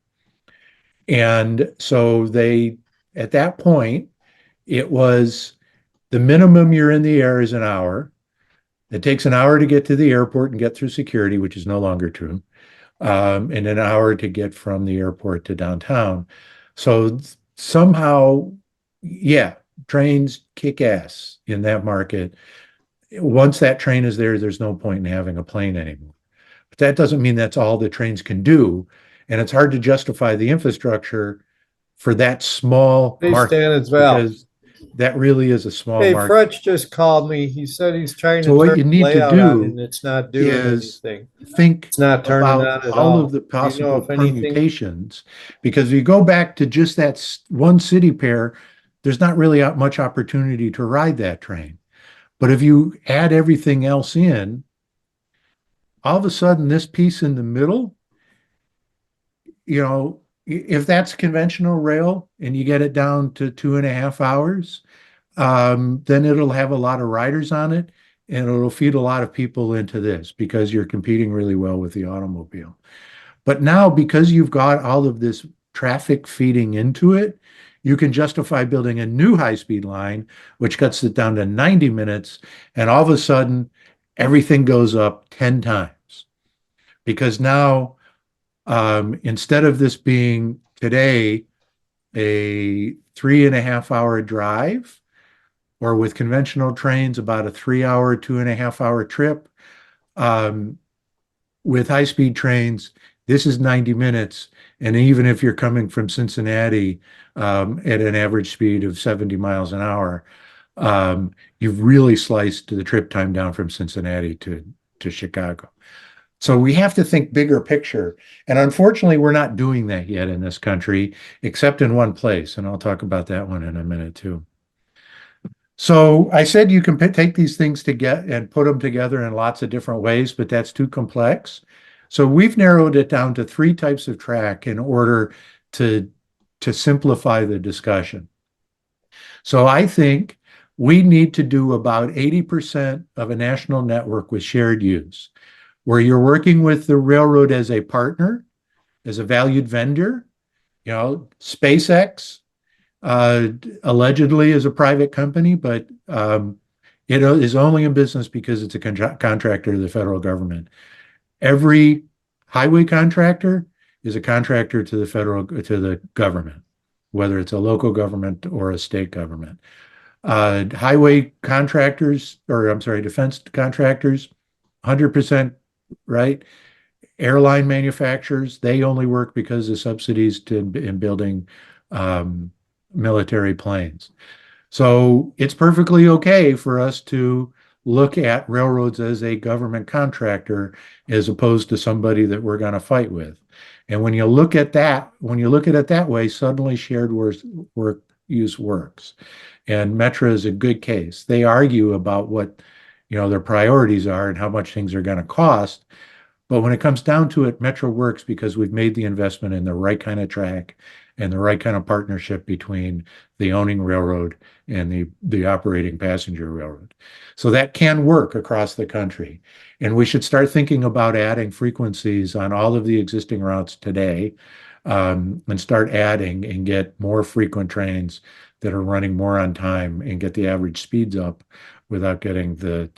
And so at that point, it was the minimum you're in the air is an hour. It takes an hour to get to the airport and get through security, which is no longer true, and an hour to get from the airport to downtown. So somehow, yeah, trains kick ass in that market. Once that train is there, there's no point in having a plane anymore. But that doesn't mean that's all the trains can do. And it's hard to justify the infrastructure for that small market. Stan, it's Val. Because that really is a small Hey, market. Fretch just called me. He said he's trying So to what turn you the need to layout do on and it's not doing is anything. think It's not turning about on at all all. of the Do you know possible if anything- permutations, because if you go back to just that one city pair, there's not really much opportunity to ride that train. But if you add everything else in, all of a sudden this piece in the middle, if that's conventional rail and you get it down to 2.5 hours, then it'll have a lot of riders on it and it'll feed a lot of people into this because you're competing really well with the automobile. But now, because you've got all of this traffic feeding into it, you can justify building a new high-speed line, which cuts it down to 90 minutes, and all of a sudden, everything goes up 10 times. Because now, instead of this being today a 3.5-hour drive, or with conventional trains, about a 3-hour, 2.5-hour trip, with high-speed trains, this is 90 minutes. And even if you're coming from Cincinnati at an average speed of 70 miles an hour, you've really sliced the trip time down from Cincinnati to Chicago. So we have to think bigger picture. And unfortunately, we're not doing that yet in this country, except in one place. And I'll talk about that one in a minute too. So I said you can take these things together and put them together in lots of different ways, but that's too complex. So we've narrowed it down to 3 types of track in order to simplify the discussion. So I think we need to do about 80% of a national network with shared use, where you're working with the railroad as a partner, as a valued vendor. SpaceX allegedly is a private company, but it is only in business because it's a contractor to the federal government. Every highway contractor is a contractor to the government, whether it's a local government or a state government. Highway contractors, defense contractors, 100%, right? Airline manufacturers, they only work because of subsidies in building military planes. So it's perfectly okay for us to look at railroads as a government contractor as opposed to somebody that we're going to fight with. And when you look at it that way, suddenly shared work use works. And Metra is a good case. They argue about what their priorities are and how much things are going to cost. But when it comes down to it, Metra works because we've made the investment in the right kind of track and the right kind of partnership between the owning railroad and the operating passenger railroad. So that can work across the country. And we should start thinking about adding frequencies on all of the existing routes today. and start adding and get more frequent trains that are running more on time and get the average speeds up without getting the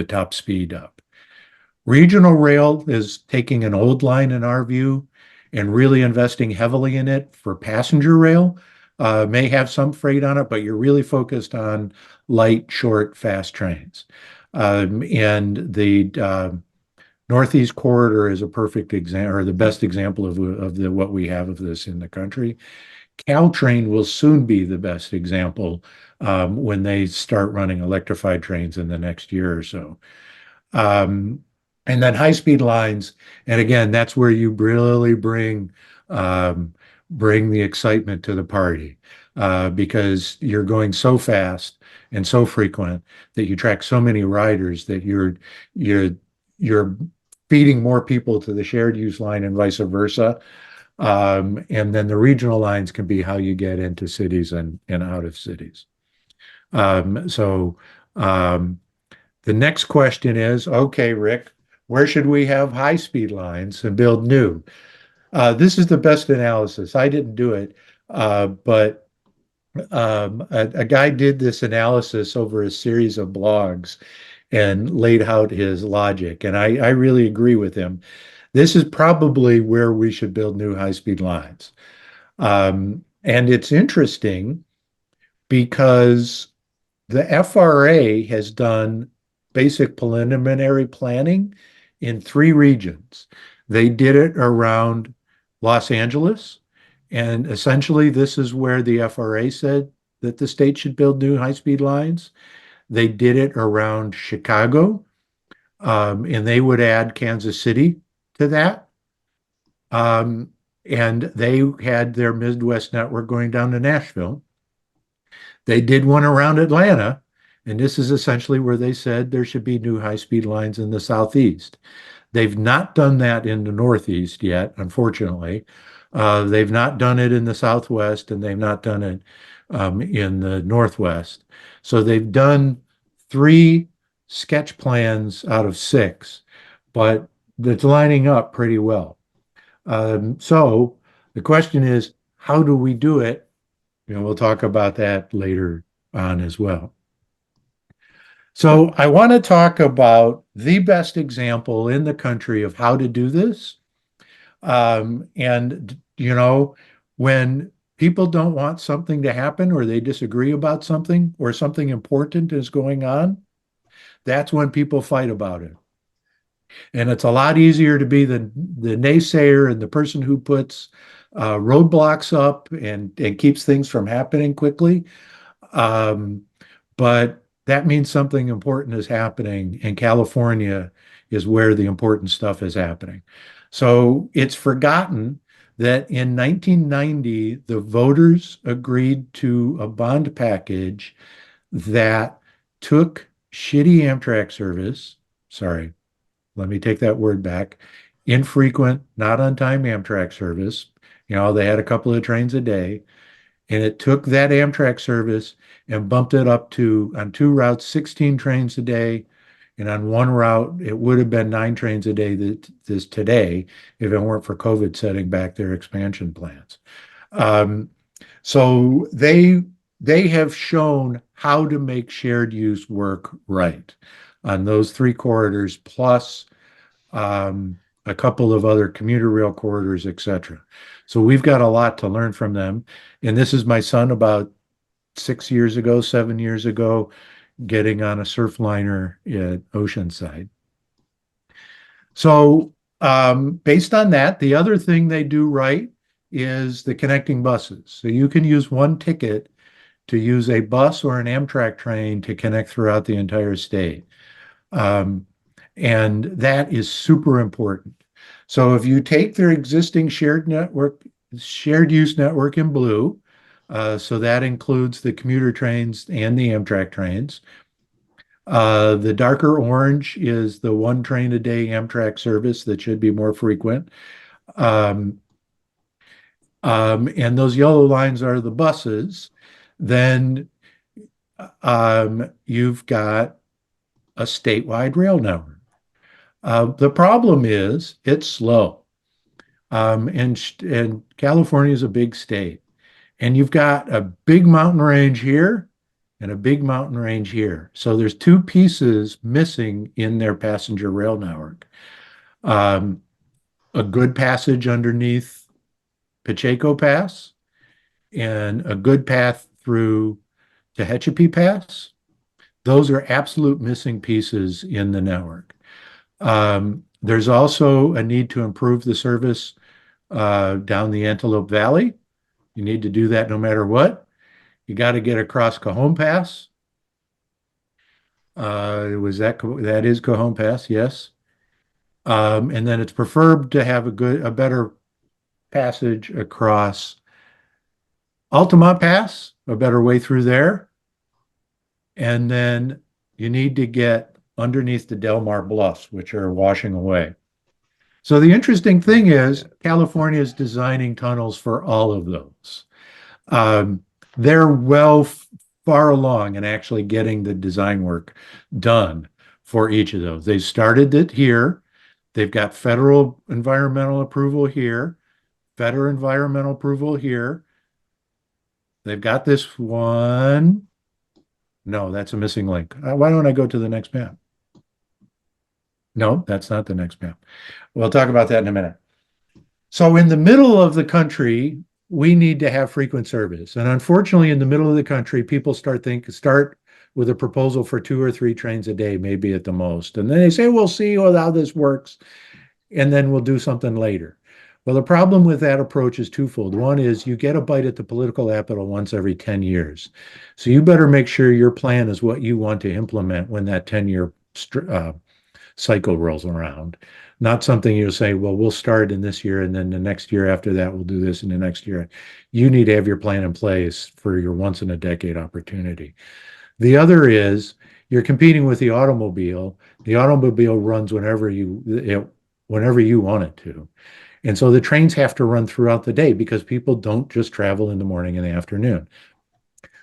top speed up. Regional rail is taking an old line in our view and really investing heavily in it for passenger rail. May have some freight on it, but you're really focused on light, short, fast trains. And the Northeast Corridor is a perfect example, or the best example of what we have of this in the country. Caltrain will soon be the best example when they start running electrified trains in the next year or so. And then high-speed lines, and again, that's where you really bring the excitement to the party because you're going so fast and so frequent that you track so many riders that you're feeding more people to the shared use line and vice versa. And then the regional lines can be how you get into cities and out of cities. So the next question is, okay, Rick, where should we have high-speed lines and build new? This is the best analysis. I didn't do it, but a guy did this analysis over a series of blogs and laid out his logic, and I really agree with him. This is probably where we should build new high-speed lines. And it's interesting because the FRA has done basic preliminary planning in 3 regions. They did it around Los Angeles, and essentially this is where the FRA said that the state should build new high-speed lines. They did it around Chicago, and they would add Kansas City to that. And they had their Midwest network going down to Nashville. They did one around Atlanta, and this is essentially where they said there should be new high-speed lines in the Southeast. They've not done that in the Northeast yet, unfortunately. They've not done it in the Southwest, and they've not done it in the Northwest. So they've done 3 sketch plans out of 6, but it's lining up pretty well. So the question is, how do we do it? We'll talk about that later on as well. So I want to talk about the best example in the country of how to do this. And, when people don't want something to happen or they disagree about something or something important is going on, that's when people fight about it. And it's a lot easier to be the naysayer and the person who puts roadblocks up and keeps things from happening quickly. But that means something important is happening, and California is where the important stuff is happening. So it's forgotten that in 1990, the voters agreed to a bond package that took shitty Amtrak service, sorry, let me take that word back, infrequent, not on time Amtrak service. They had a couple of trains a day, and it took that Amtrak service and bumped it up to, on 2 routes, 16 trains a day. And on 1 route, it would have been 9 trains a day this today if it weren't for COVID setting back their expansion plans. So they have shown how to make shared use work right on those 3 corridors, plus a couple of other commuter rail corridors, etc. So we've got a lot to learn from them. And this is my son about 7 years ago, getting on a surf liner at Oceanside. So based on that, the other thing they do right is the connecting buses. So you can use 1 ticket to use a bus or an Amtrak train to connect throughout the entire state. And that is super important. So if you take their existing shared use network in blue, so that includes the commuter trains and the Amtrak trains. The darker orange is the 1 train a day Amtrak service that should be more frequent. And those yellow lines are the buses. Then you've got a statewide rail network. The problem is it's slow. And California is a big state. And you've got a big mountain range here and a big mountain range here. So there's two pieces missing in their passenger rail network. A good passage underneath Pacheco Pass and a good path through Tehachapi Pass. Those are absolute missing pieces in the network. There's also a need to improve the service down the Antelope Valley. You need to do that no matter what. You got to get across Cajon Pass. That is Cajon Pass, yes. And then it's preferred to have a better passage across Altamont Pass, a better way through there. And then you need to get underneath the Del Mar Bluffs, which are washing away. So the interesting thing is California is designing tunnels for all of those. They're far along in actually getting the design work done for each of those. They started it here. They've got federal environmental approval here, federal environmental approval here. They've got this one. No, that's a missing link. Why don't I go to the next map? No, that's not the next map. We'll talk about that in a minute. So in the middle of the country, we need to have frequent service. And unfortunately, in the middle of the country, people start with a proposal for 2 or 3 trains a day, maybe at the most. And then they say, we'll see how this works, and then we'll do something later. Well, the problem with that approach is twofold. One is you get a bite at the political apple once every 10 years. So you better make sure your plan is what you want to implement when that 10-year cycle rolls around. Not something you'll say, well, we'll start in this year, and then the next year after that, we'll do this, and the next year. You need to have your plan in place for your once-in-a-decade opportunity. The other is you're competing with the automobile. The automobile runs whenever you want it to. And so the trains have to run throughout the day because people don't just travel in the morning and the afternoon.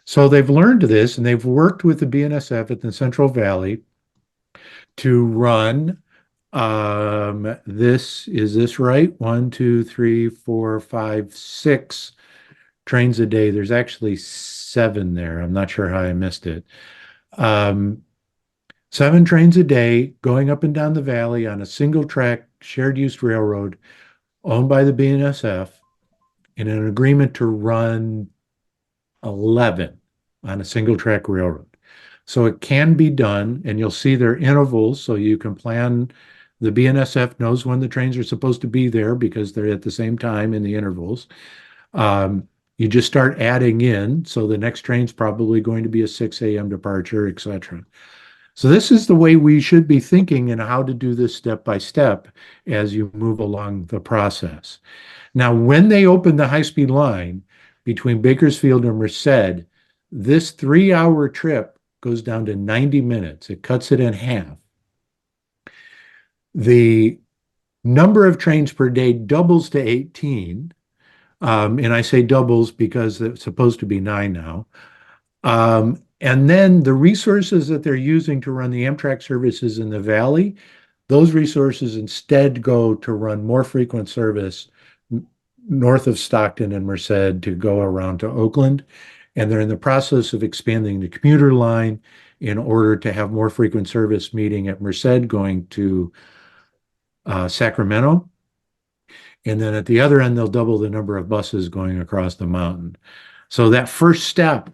So they've learned this, and they've worked with the BNSF at the Central Valley to run is this right? 1, 2, 3, 4, 5, 6 trains a day. There's actually 7 there. I'm not sure how I missed it. 7 trains a day going up and down the valley on a single track shared use railroad owned by the BNSF in an agreement to run 11 on a single track railroad. So it can be done, and you'll see their intervals so you can plan. The BNSF knows when the trains are supposed to be there because they're at the same time in the intervals. You just start adding in. So the next train's probably going to be a 6 a.m. departure, etc. So this is the way we should be thinking and how to do this step by step as you move along the process. Now, when they open the high-speed line between Bakersfield and Merced, this 3-hour trip goes down to 90 minutes. It cuts it in half. The number of trains per day doubles to 18. And I say doubles because it's supposed to be 9 now. And then the resources that they're using to run the Amtrak services in the valley, those resources instead go to run more frequent service north of Stockton and Merced to go around to Oakland. And they're in the process of expanding the commuter line in order to have more frequent service meeting at Merced going to Sacramento. And then at the other end, they'll double the number of buses going across the mountain. So that first step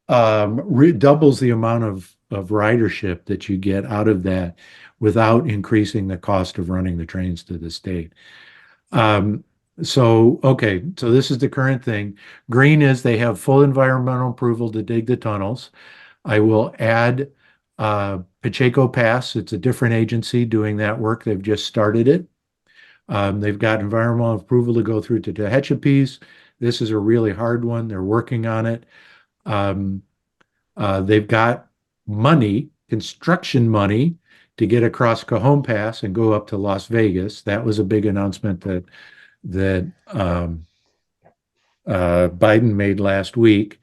doubles the amount of ridership that you get out of that without increasing the cost of running the trains to the state. So this is the current thing. Green is they have full environmental approval to dig the tunnels. I will add Pacheco Pass. It's a different agency doing that work. They've just started it. They've got environmental approval to go through to Tehachapi's. This is a really hard one. They're working on it. They've got money, construction money, to get across Cajon Pass and go up to Las Vegas. That was a big announcement that Biden made last week.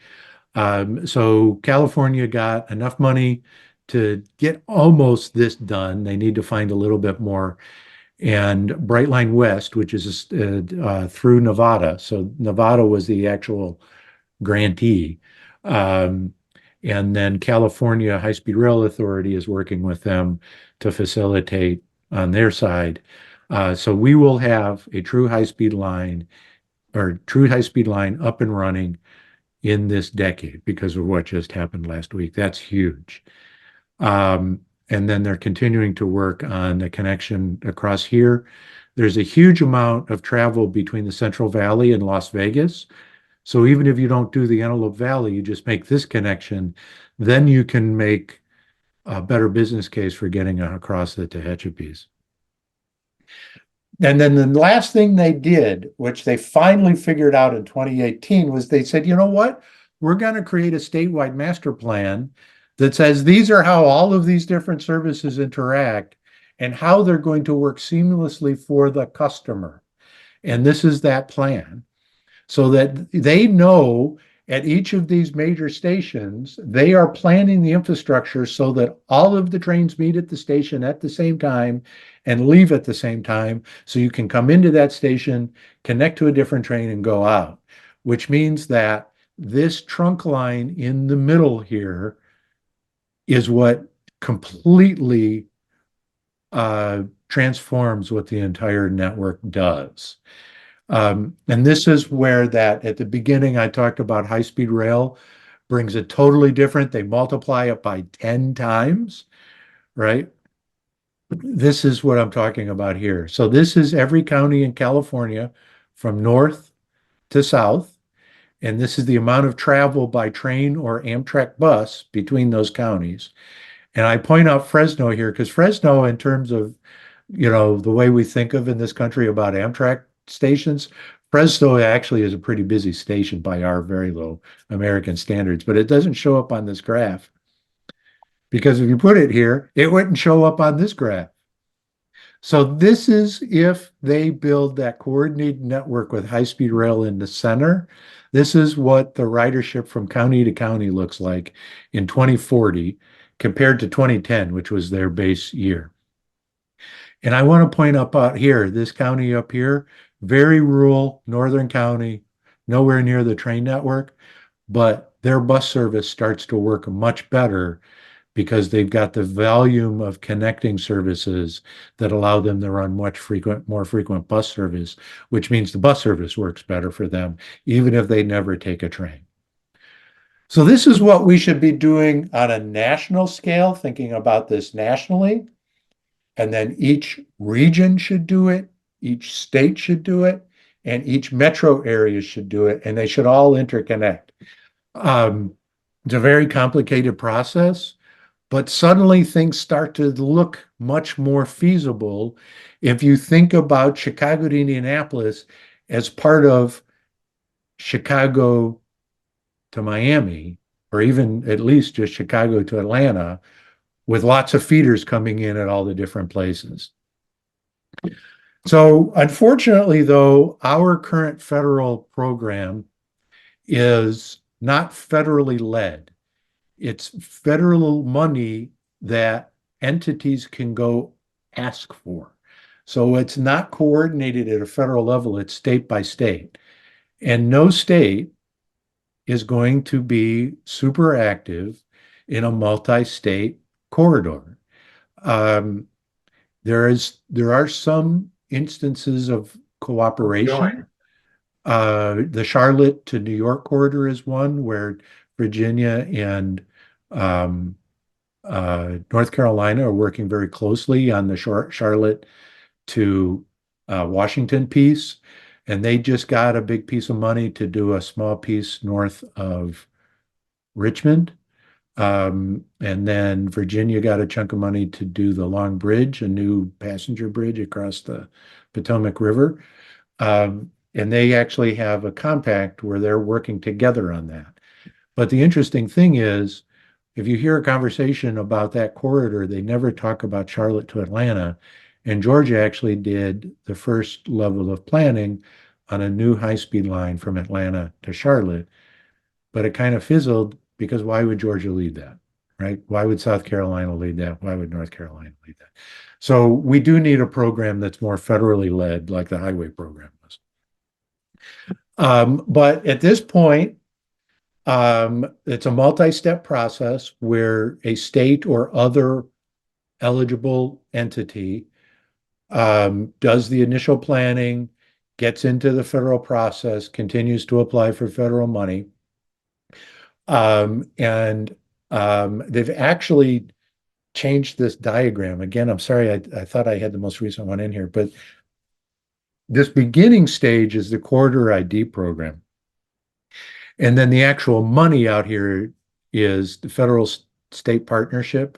So California got enough money to get almost this done. They need to find a little bit more. and Brightline West, which is through Nevada. So Nevada was the actual grantee. And then California High Speed Rail Authority is working with them to facilitate on their side. So we will have a true high-speed line up and running in this decade because of what just happened last week. That's huge. And then they're continuing to work on the connection across here. There's a huge amount of travel between the Central Valley and Las Vegas. So even if you don't do the Antelope Valley, you just make this connection, then you can make a better business case for getting across the Tehechapis. And then the last thing they did, which they finally figured out in 2018, was they said, you know what? We're going to create a statewide master plan that says these are how all of these different services interact and how they're going to work seamlessly for the customer. And this is that plan. So that they know at each of these major stations, they are planning the infrastructure so that all of the trains meet at the station at the same time and leave at the same time. So you can come into that station, connect to a different train and go out, which means that this trunk line in the middle here is what completely transforms what the entire network does. And this is where that at the beginning I talked about high-speed rail brings it totally different. They multiply it by 10 times, right? This is what I'm talking about here. So this is every county in California from north to south. And this is the amount of travel by train or Amtrak bus between those counties. And I point out Fresno here because Fresno, in terms of, the way we think of in this country about Amtrak stations, Fresno actually is a pretty busy station by our very low American standards, but it doesn't show up on this graph because if you put it here, it wouldn't show up on this graph. So this is if they build that coordinated network with high-speed rail in the center. This is what the ridership from county to county looks like in 2040 compared to 2010, which was their base year. And I want to point up out here, this county up here, very rural, northern county, nowhere near the train network, but their bus service starts to work much better because they've got the volume of connecting services that allow them to run more frequent bus service, which means the bus service works better for them, even if they never take a train. So this is what we should be doing on a national scale, thinking about this nationally. And then each region should do it, each state should do it, and each metro area should do it, and they should all interconnect. It's a very complicated process, but suddenly things start to look much more feasible if you think about Chicago to Indianapolis as part of Chicago to Miami, or even at least just Chicago to Atlanta, with lots of feeders coming in at all the different places. So unfortunately, though, our current federal program is not federally led. It's federal money that entities can go ask for. So it's not coordinated at a federal level, it's state by state. And no state is going to be super active in a multi-state corridor. There are some instances of cooperation. The Charlotte to New York corridor is one where Virginia and North Carolina are working very closely on the Charlotte to Washington piece. And they just got a big piece of money to do a small piece north of Richmond. And then Virginia got a chunk of money to do the Long Bridge, a new passenger bridge across the Potomac River. And they actually have a compact where they're working together on that. But the interesting thing is, if you hear a conversation about that corridor, they never talk about Charlotte to Atlanta. And Georgia actually did the first level of planning on a new high-speed line from Atlanta to Charlotte. But it kind of fizzled because why would Georgia lead that? right? Why would South Carolina lead that? Why would North Carolina lead that? So we do need a program that's more federally led, like the highway program was. But at this point, it's a multi-step process where a state or other eligible entity does the initial planning, gets into the federal process, continues to apply for federal money. And they've actually changed this diagram. Again, I'm sorry, I thought I had the most recent one in here, but this beginning stage is the corridor ID program. And then the actual money out here is the federal state partnership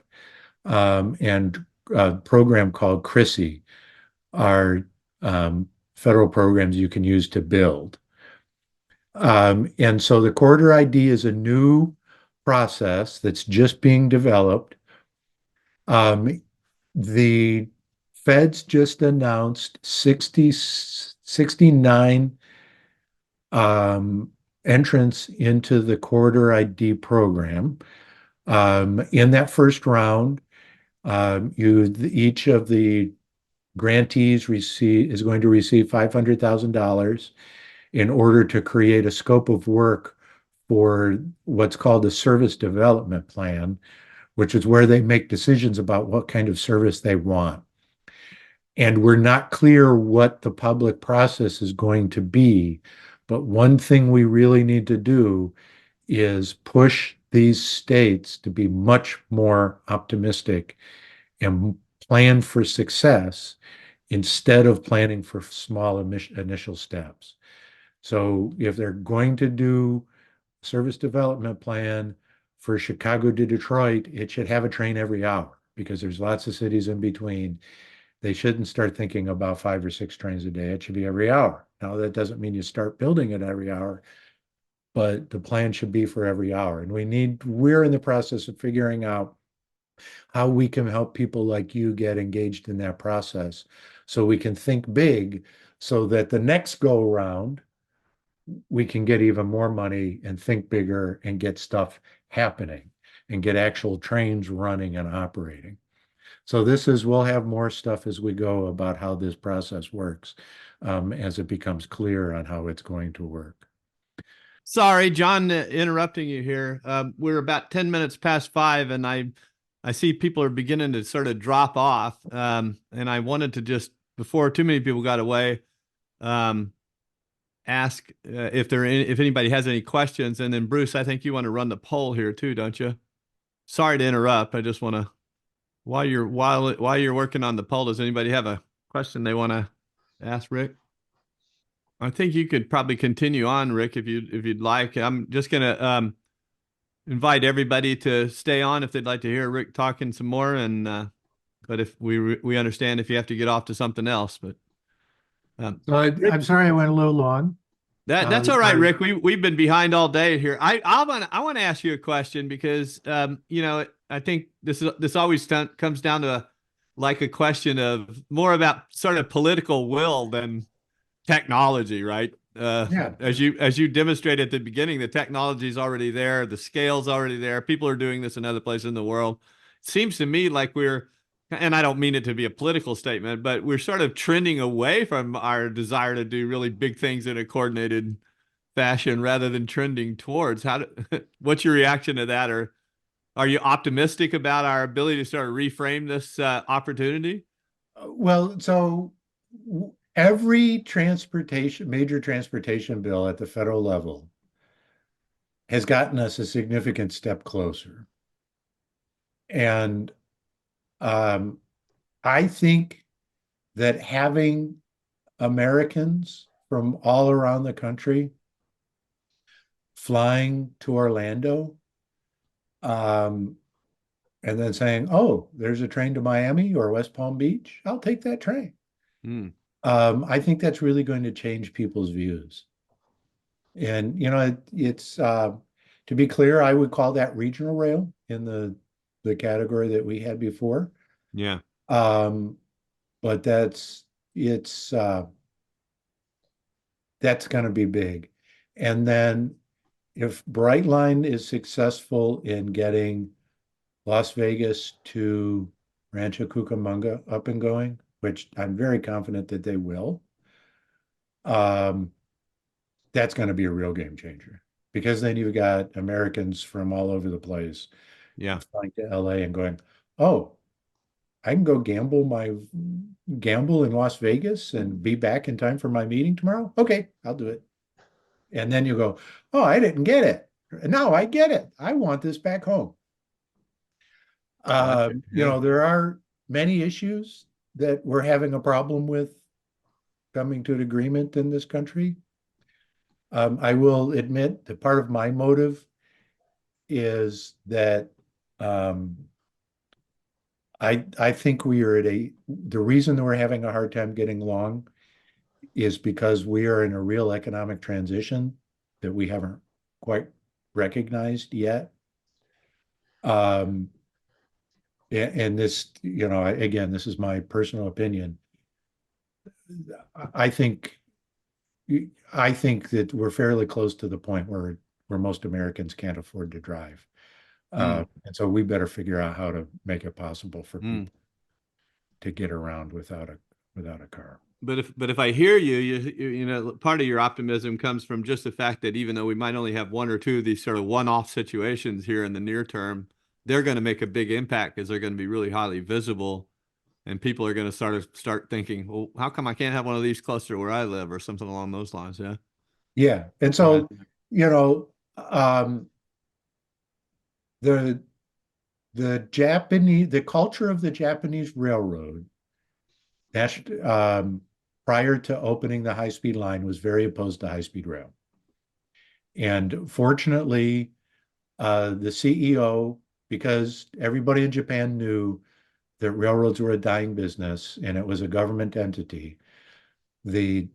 and a program called CRISI are federal programs you can use to build. And so the corridor ID is a new process that's just being developed. The feds just announced 69 entrants into the corridor ID program. In that first round, each of the grantees is going to receive $500,000 in order to create a scope of work for what's called a service development plan, which is where they make decisions about what kind of service they want. And we're not clear what the public process is going to be. But one thing we really need to do is push these states to be much more optimistic and plan for success instead of planning for small initial steps. So if they're going to do service development plan for Chicago to Detroit, it should have a train every hour because there's lots of cities in between. They shouldn't start thinking about 5 or 6 trains a day. It should be every hour. Now, that doesn't mean you start building it every hour, but the plan should be for every hour. And we're in the process of figuring out how we can help people like you get engaged in that process so we can think big so that the next go around, we can get even more money and think bigger and get stuff happening and get actual trains running and operating. So we'll have more stuff as we go about how this process works as it becomes clear on how it's going to work. Sorry, John, interrupting you here. We're about 10 minutes past 5, and I see people are beginning to sort of drop off. And I wanted to just, before too many people got away, ask if anybody has any questions. And then Bruce, I think you want to run the poll here too, don't you? Sorry to interrupt. I just want to, while you're working on the poll, does anybody have a question they want to ask Rick? I think you could probably continue on, Rick, if you'd like. I'm just gonna invite everybody to stay on if they'd like to hear Rick talking some more. And but if we understand if you have to get off to something else, but I'm sorry I went a little long. That's all right, Rick. We've been behind all day here. I want to ask you a question because I think this always comes down to like a question of more about sort of political will than technology, right? Yeah. As you demonstrated at the beginning, the technology is already there, the scale's already there. People are doing this in other places in the world. It seems to me like and I don't mean it to be a political statement, but we're sort of trending away from our desire to do really big things in a coordinated fashion rather than trending towards. What's your reaction to that? Or are you optimistic about our ability to sort of reframe this opportunity? Well, so every major transportation bill at the federal level has gotten us a significant step closer. And I think that having Americans from all around the country flying to Orlando and then saying, oh, there's a train to Miami or West Palm Beach, I'll take that train. I think that's really going to change people's views. And, it's to be clear, I would call that regional rail in the category that we had before. Yeah. But that's going to be big. And then if Brightline is successful in getting Las Vegas to Rancho Cucamonga up and going, which I'm very confident that they will, that's going to be a real game changer, because then you've got Americans from all over the place Yeah. flying to LA and going, oh, I can go gamble in Las Vegas and be back in time for my meeting tomorrow. Okay, I'll do it. And then you go, oh, I didn't get it. Now I get it. I want this back home. Gotcha. You know, there are many issues that we're having a problem with coming to an agreement in this country. I will admit that part of my motive is that I think we are the reason that we're having a hard time getting along is because we are in a real economic transition that we haven't quite recognized yet. And this, you know, again, this is my personal opinion. I think that we're fairly close to the point where most Americans can't afford to drive. And so we better figure out how to make it possible for people to get around without a car. But if I hear you, you know, part of your optimism comes from just the fact that even though we might only have one or two of these sort of one-off situations here in the near term, they're going to make a big impact because they're going to be really highly visible, and people are going to start thinking, well, how come I can't have one of these closer to where I live, or something along those lines? Yeah. Yeah, and so you know, the culture of the Japanese railroad, that's prior to opening the high-speed line, was very opposed to high-speed rail. And fortunately, the CEO, because everybody in Japan knew that railroads were a dying business and it was a government entity, the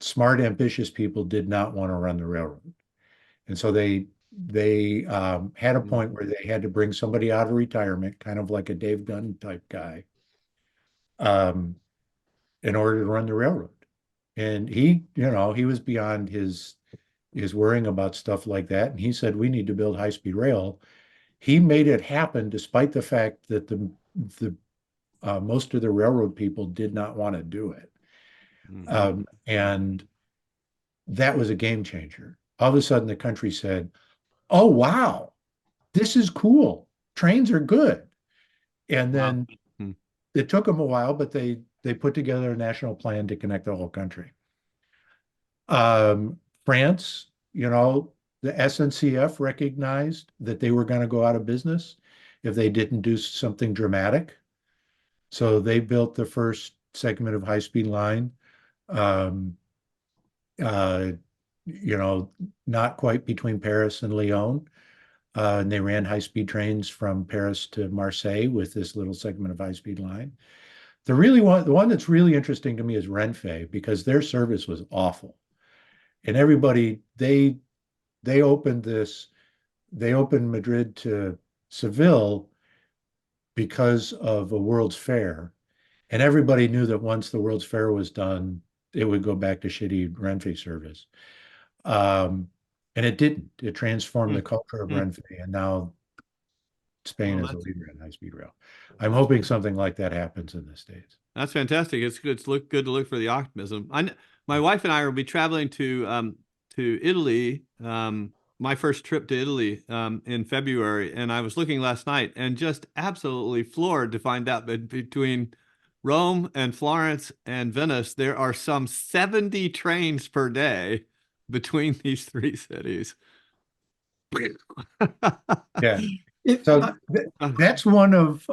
smart, ambitious people did not want to run the railroad. And so they had a point where they had to bring somebody out of retirement, kind of like a Dave Gunn type guy, in order to run the railroad. And he, you know, he was beyond his worrying about stuff like that. And he said, we need to build high-speed rail. He made it happen despite the fact that the most of the railroad people did not want to do it. And that was a game changer. All of a sudden the country said, oh, wow, this is cool. Trains are good. And then it took them a while, but they put together a national plan to connect the whole country. France, you know, the SNCF recognized that they were going to go out of business if they didn't do something dramatic. So they built the first segment of high-speed line, you know, not quite between Paris and Lyon. And they ran high-speed trains from Paris to Marseille with this little segment of high-speed line. The one that's really interesting to me is Renfe, because their service was awful. And everybody, they opened Madrid to Seville because of a World's Fair. And everybody knew that once the World's Fair was done, it would go back to shitty Renfe service. And it didn't. It transformed the culture of Renfe, and now Spain is a leader in high-speed rail. I'm hoping something like that happens in the States. That's fantastic. It's good. It's good to look for the optimism. My wife and I will be traveling to Italy. My first trip to Italy in February, and I was looking last night and just absolutely floored to find out that between Rome and Florence and Venice, there are some 70 trains per day between these three cities. Yeah. So that's one of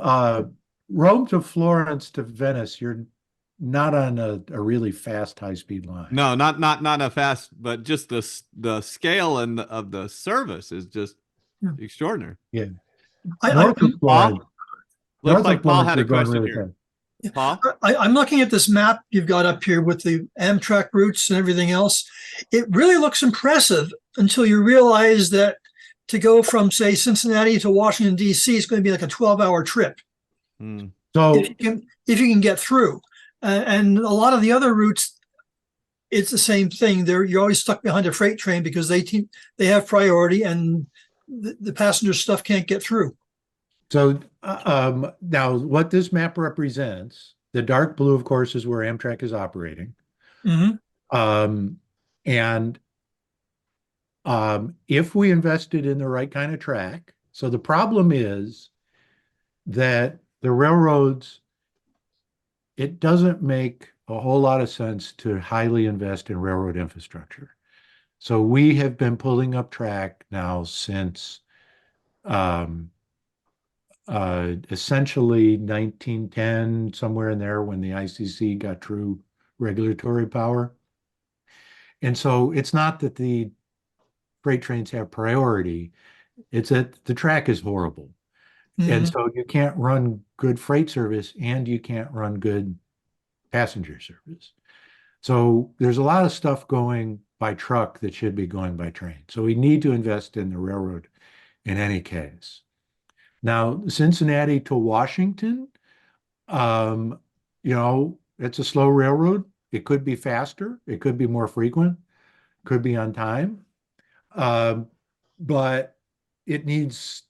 Rome to Florence to Venice. You're not on a really fast high-speed line. No, not a fast, but just the scale of the service is just extraordinary. Yeah. Looks like Paul had a question here. Paul? I'm looking at this map you've got up here with the Amtrak routes and everything else. It really looks impressive until you realize that to go from, say, Cincinnati to Washington, D.C. is going to be like a 12-hour trip. So if you can get through. And a lot of the other routes, it's the same thing. You're always stuck behind a freight train because they have priority and the passenger stuff can't get through. So now what this map represents, the dark blue, of course, is where Amtrak is operating. Mhm. And if we invested in the right kind of track, so the problem is that the railroads, it doesn't make a whole lot of sense to highly invest in railroad infrastructure. So we have been pulling up track now since essentially 1910, somewhere in there when the ICC got true regulatory power. And so it's not that the freight trains have priority, it's that the track is horrible. And Mhm. so you can't run good freight service and you can't run good passenger service. So there's a lot of stuff going by truck that should be going by train. So we need to invest in the railroad in any case. Now, Cincinnati to Washington, you know, it's a slow railroad. It could be faster. It could be more frequent. Could be on time. But it needs,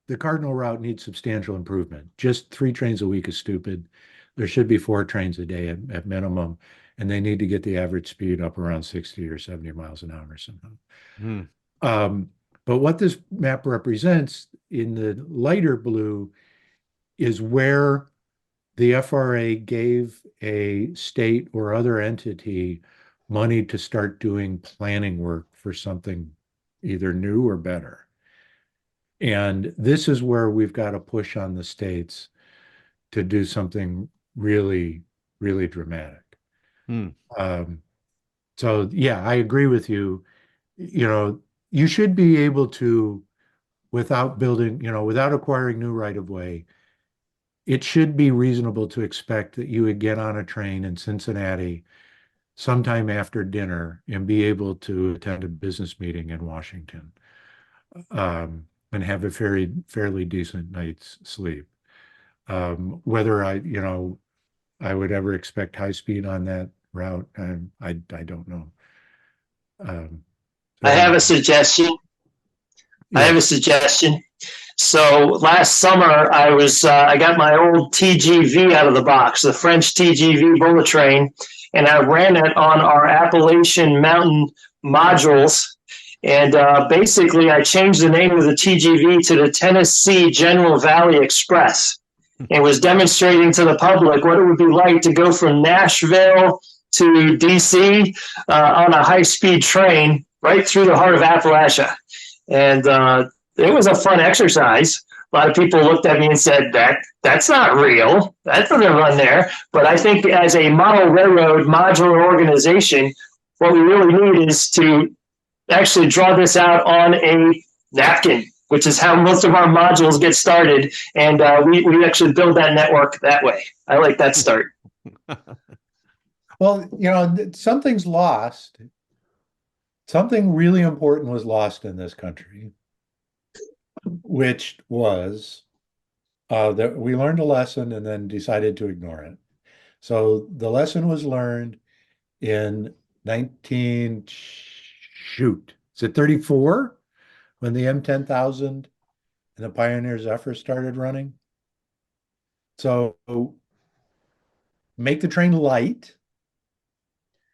the Cardinal route needs substantial improvement. Just 3 trains a week is stupid. There should be 4 trains a day at minimum, and they need to get the average speed up around 60 or 70 miles an hour somehow. But what this map represents in the lighter blue is where the FRA gave a state or other entity money to start doing planning work for something either new or better. And this is where we've got to push on the states to do something really, really dramatic. So yeah, I agree with you. You know, you should be able to, without building, you know, without acquiring new right of way, it should be reasonable to expect that you would get on a train in Cincinnati sometime after dinner and be able to attend a business meeting in Washington, and have a fairly decent night's sleep. Whether you know, I would ever expect high speed on that route, I don't know. I have a suggestion. I have a suggestion. So last summer, I got my old TGV out of the box, the French TGV bullet train, and I ran it on our Appalachian Mountain modules. And basically, I changed the name of the TGV to the Tennessee General Valley Express, and was demonstrating to the public what it would be like to go from Nashville to DC on a high-speed train right through the heart of Appalachia. And it was a fun exercise. A lot of people looked at me and said, that's not real. That doesn't run there. But I think as a model railroad modular organization, what we really need is to actually draw this out on a napkin, which is how most of our modules get started. And we actually build that network that way. I like that start. Well, you know, something's lost. Something really important was lost in this country, which was that we learned a lesson and then decided to ignore it. So the lesson was learned in 34 when the M10,000 and the Pioneer Zephyr started running. So make the train light.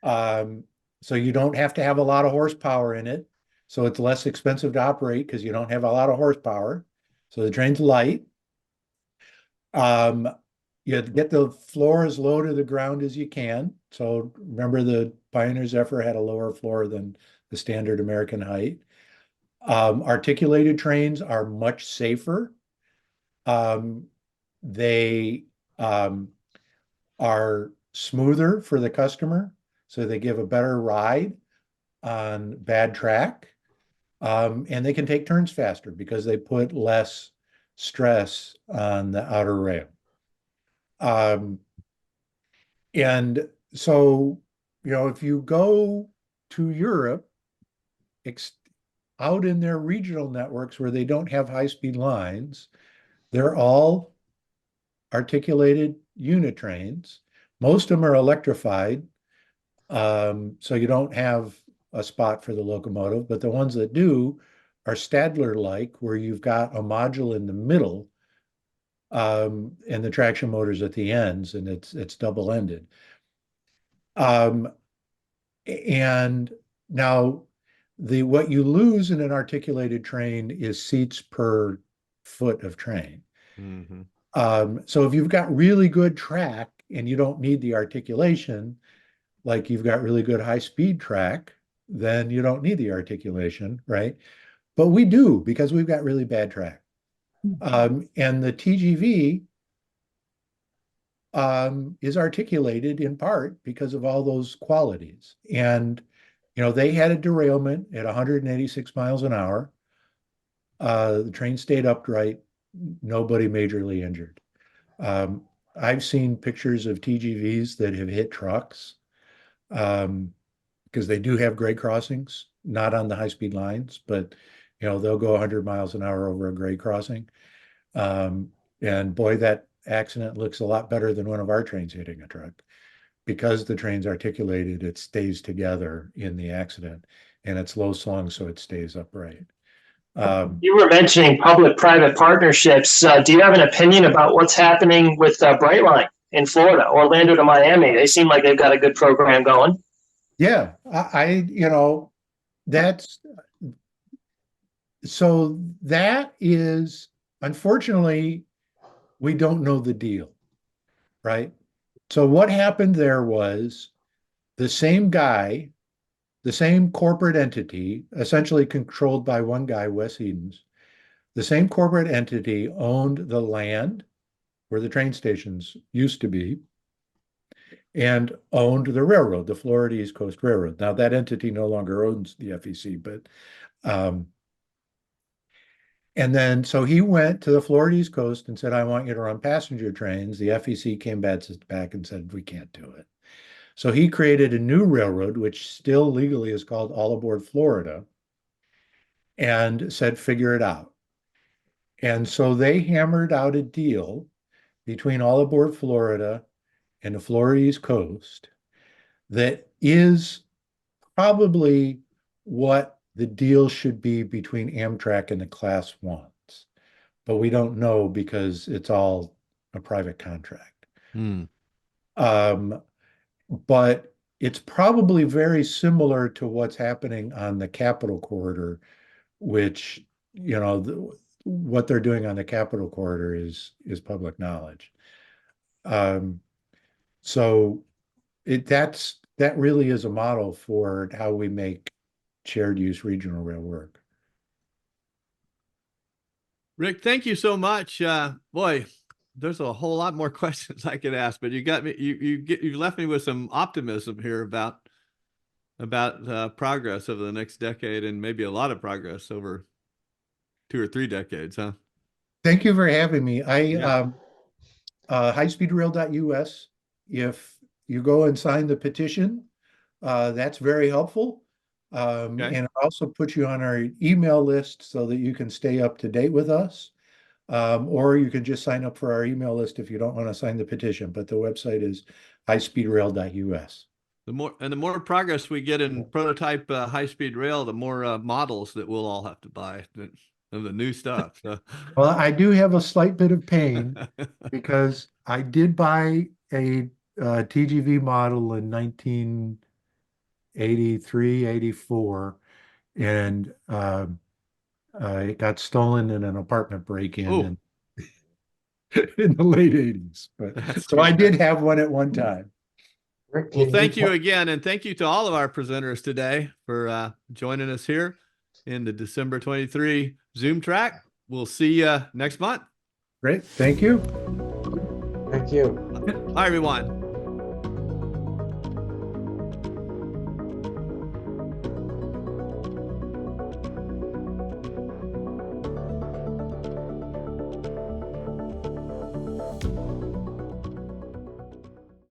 So you don't have to have a lot of horsepower in it. So it's less expensive to operate because you don't have a lot of horsepower. So the train's light. You get the floor as low to the ground as you can. So remember, the Pioneer Zephyr had a lower floor than the standard American height. Articulated trains are much safer. They are smoother for the customer, so they give a better ride on bad track. And they can take turns faster because they put less stress on the outer rail. And so, you know, if you go to Europe, out in their regional networks where they don't have high-speed lines, they're all articulated unit trains. Most of them are electrified, so you don't have a spot for the locomotive, but the ones that do are Stadler-like, where you've got a module in the middle and the traction motor's at the ends, and it's double-ended. And now what you lose in an articulated train is seats per foot of train. So if you've got really good track and you don't need the articulation, like you've got really good high-speed track, then you don't need the articulation, right? But we do, because we've got really bad track. And the TGV is articulated in part because of all those qualities. And, they had a derailment at 186 miles an hour. The train stayed upright, nobody majorly injured. I've seen pictures of TGVs that have hit trucks because they do have grade crossings, not on the high-speed lines, but, they'll go 100 miles an hour over a grade crossing. And boy, that accident looks a lot better than one of our trains hitting a truck. Because the train's articulated, it stays together in the accident, and it's low slung, so it stays upright. You were mentioning public-private partnerships. Do you have an opinion about what's happening with Brightline in Florida, Orlando to Miami? They seem like they've got a good program going. Yeah, that is, unfortunately, we don't know the deal, right? So what happened there was the same guy, the same corporate entity, essentially controlled by one guy, Wes Edens, the same corporate entity owned the land where the train stations used to be and owned the railroad, the Florida East Coast Railroad. Now that entity no longer owns the FEC, but and then, so he went to the Florida East Coast and said, I want you to run passenger trains. The FEC came back and said, we can't do it. So he created a new railroad, which still legally is called All Aboard Florida, and said, figure it out. And so they hammered out a deal between All Aboard Florida and the Florida East Coast that is probably what the deal should be between Amtrak and the Class 1s, but we don't know because it's all a private contract. But it's probably very similar to what's happening on the Capitol Corridor, which, what they're doing on the Capitol Corridor is public knowledge. So that really is a model for how we make shared use regional rail work. Rick, thank you so much. Boy, there's a whole lot more questions I could ask, but you got me. You left me with some optimism here about progress over the next decade, and maybe a lot of progress over 2 or 3 decades, huh? Thank you for having me. Highspeedrail.us. If you go and sign the petition, that's very helpful. Okay. And I'll also put you on our email list so that you can stay up to date with us. Or you can just sign up for our email list if you don't want to sign the petition, but the website is highspeedrail.us. The more progress we get in prototype high-speed rail, the more models that we'll all have to buy of the new stuff. So. Well, I do have a slight bit of pain because I did buy a TGV model in 1983, 84, and it got stolen in an apartment break-in in the late 80s. But so I did have one at one time. Well, thank you again, and thank you to all of our presenters today for joining us here in the December 23 ZoomTRAK. We'll see you next month. Great. Thank you. Thank you. Bye, everyone.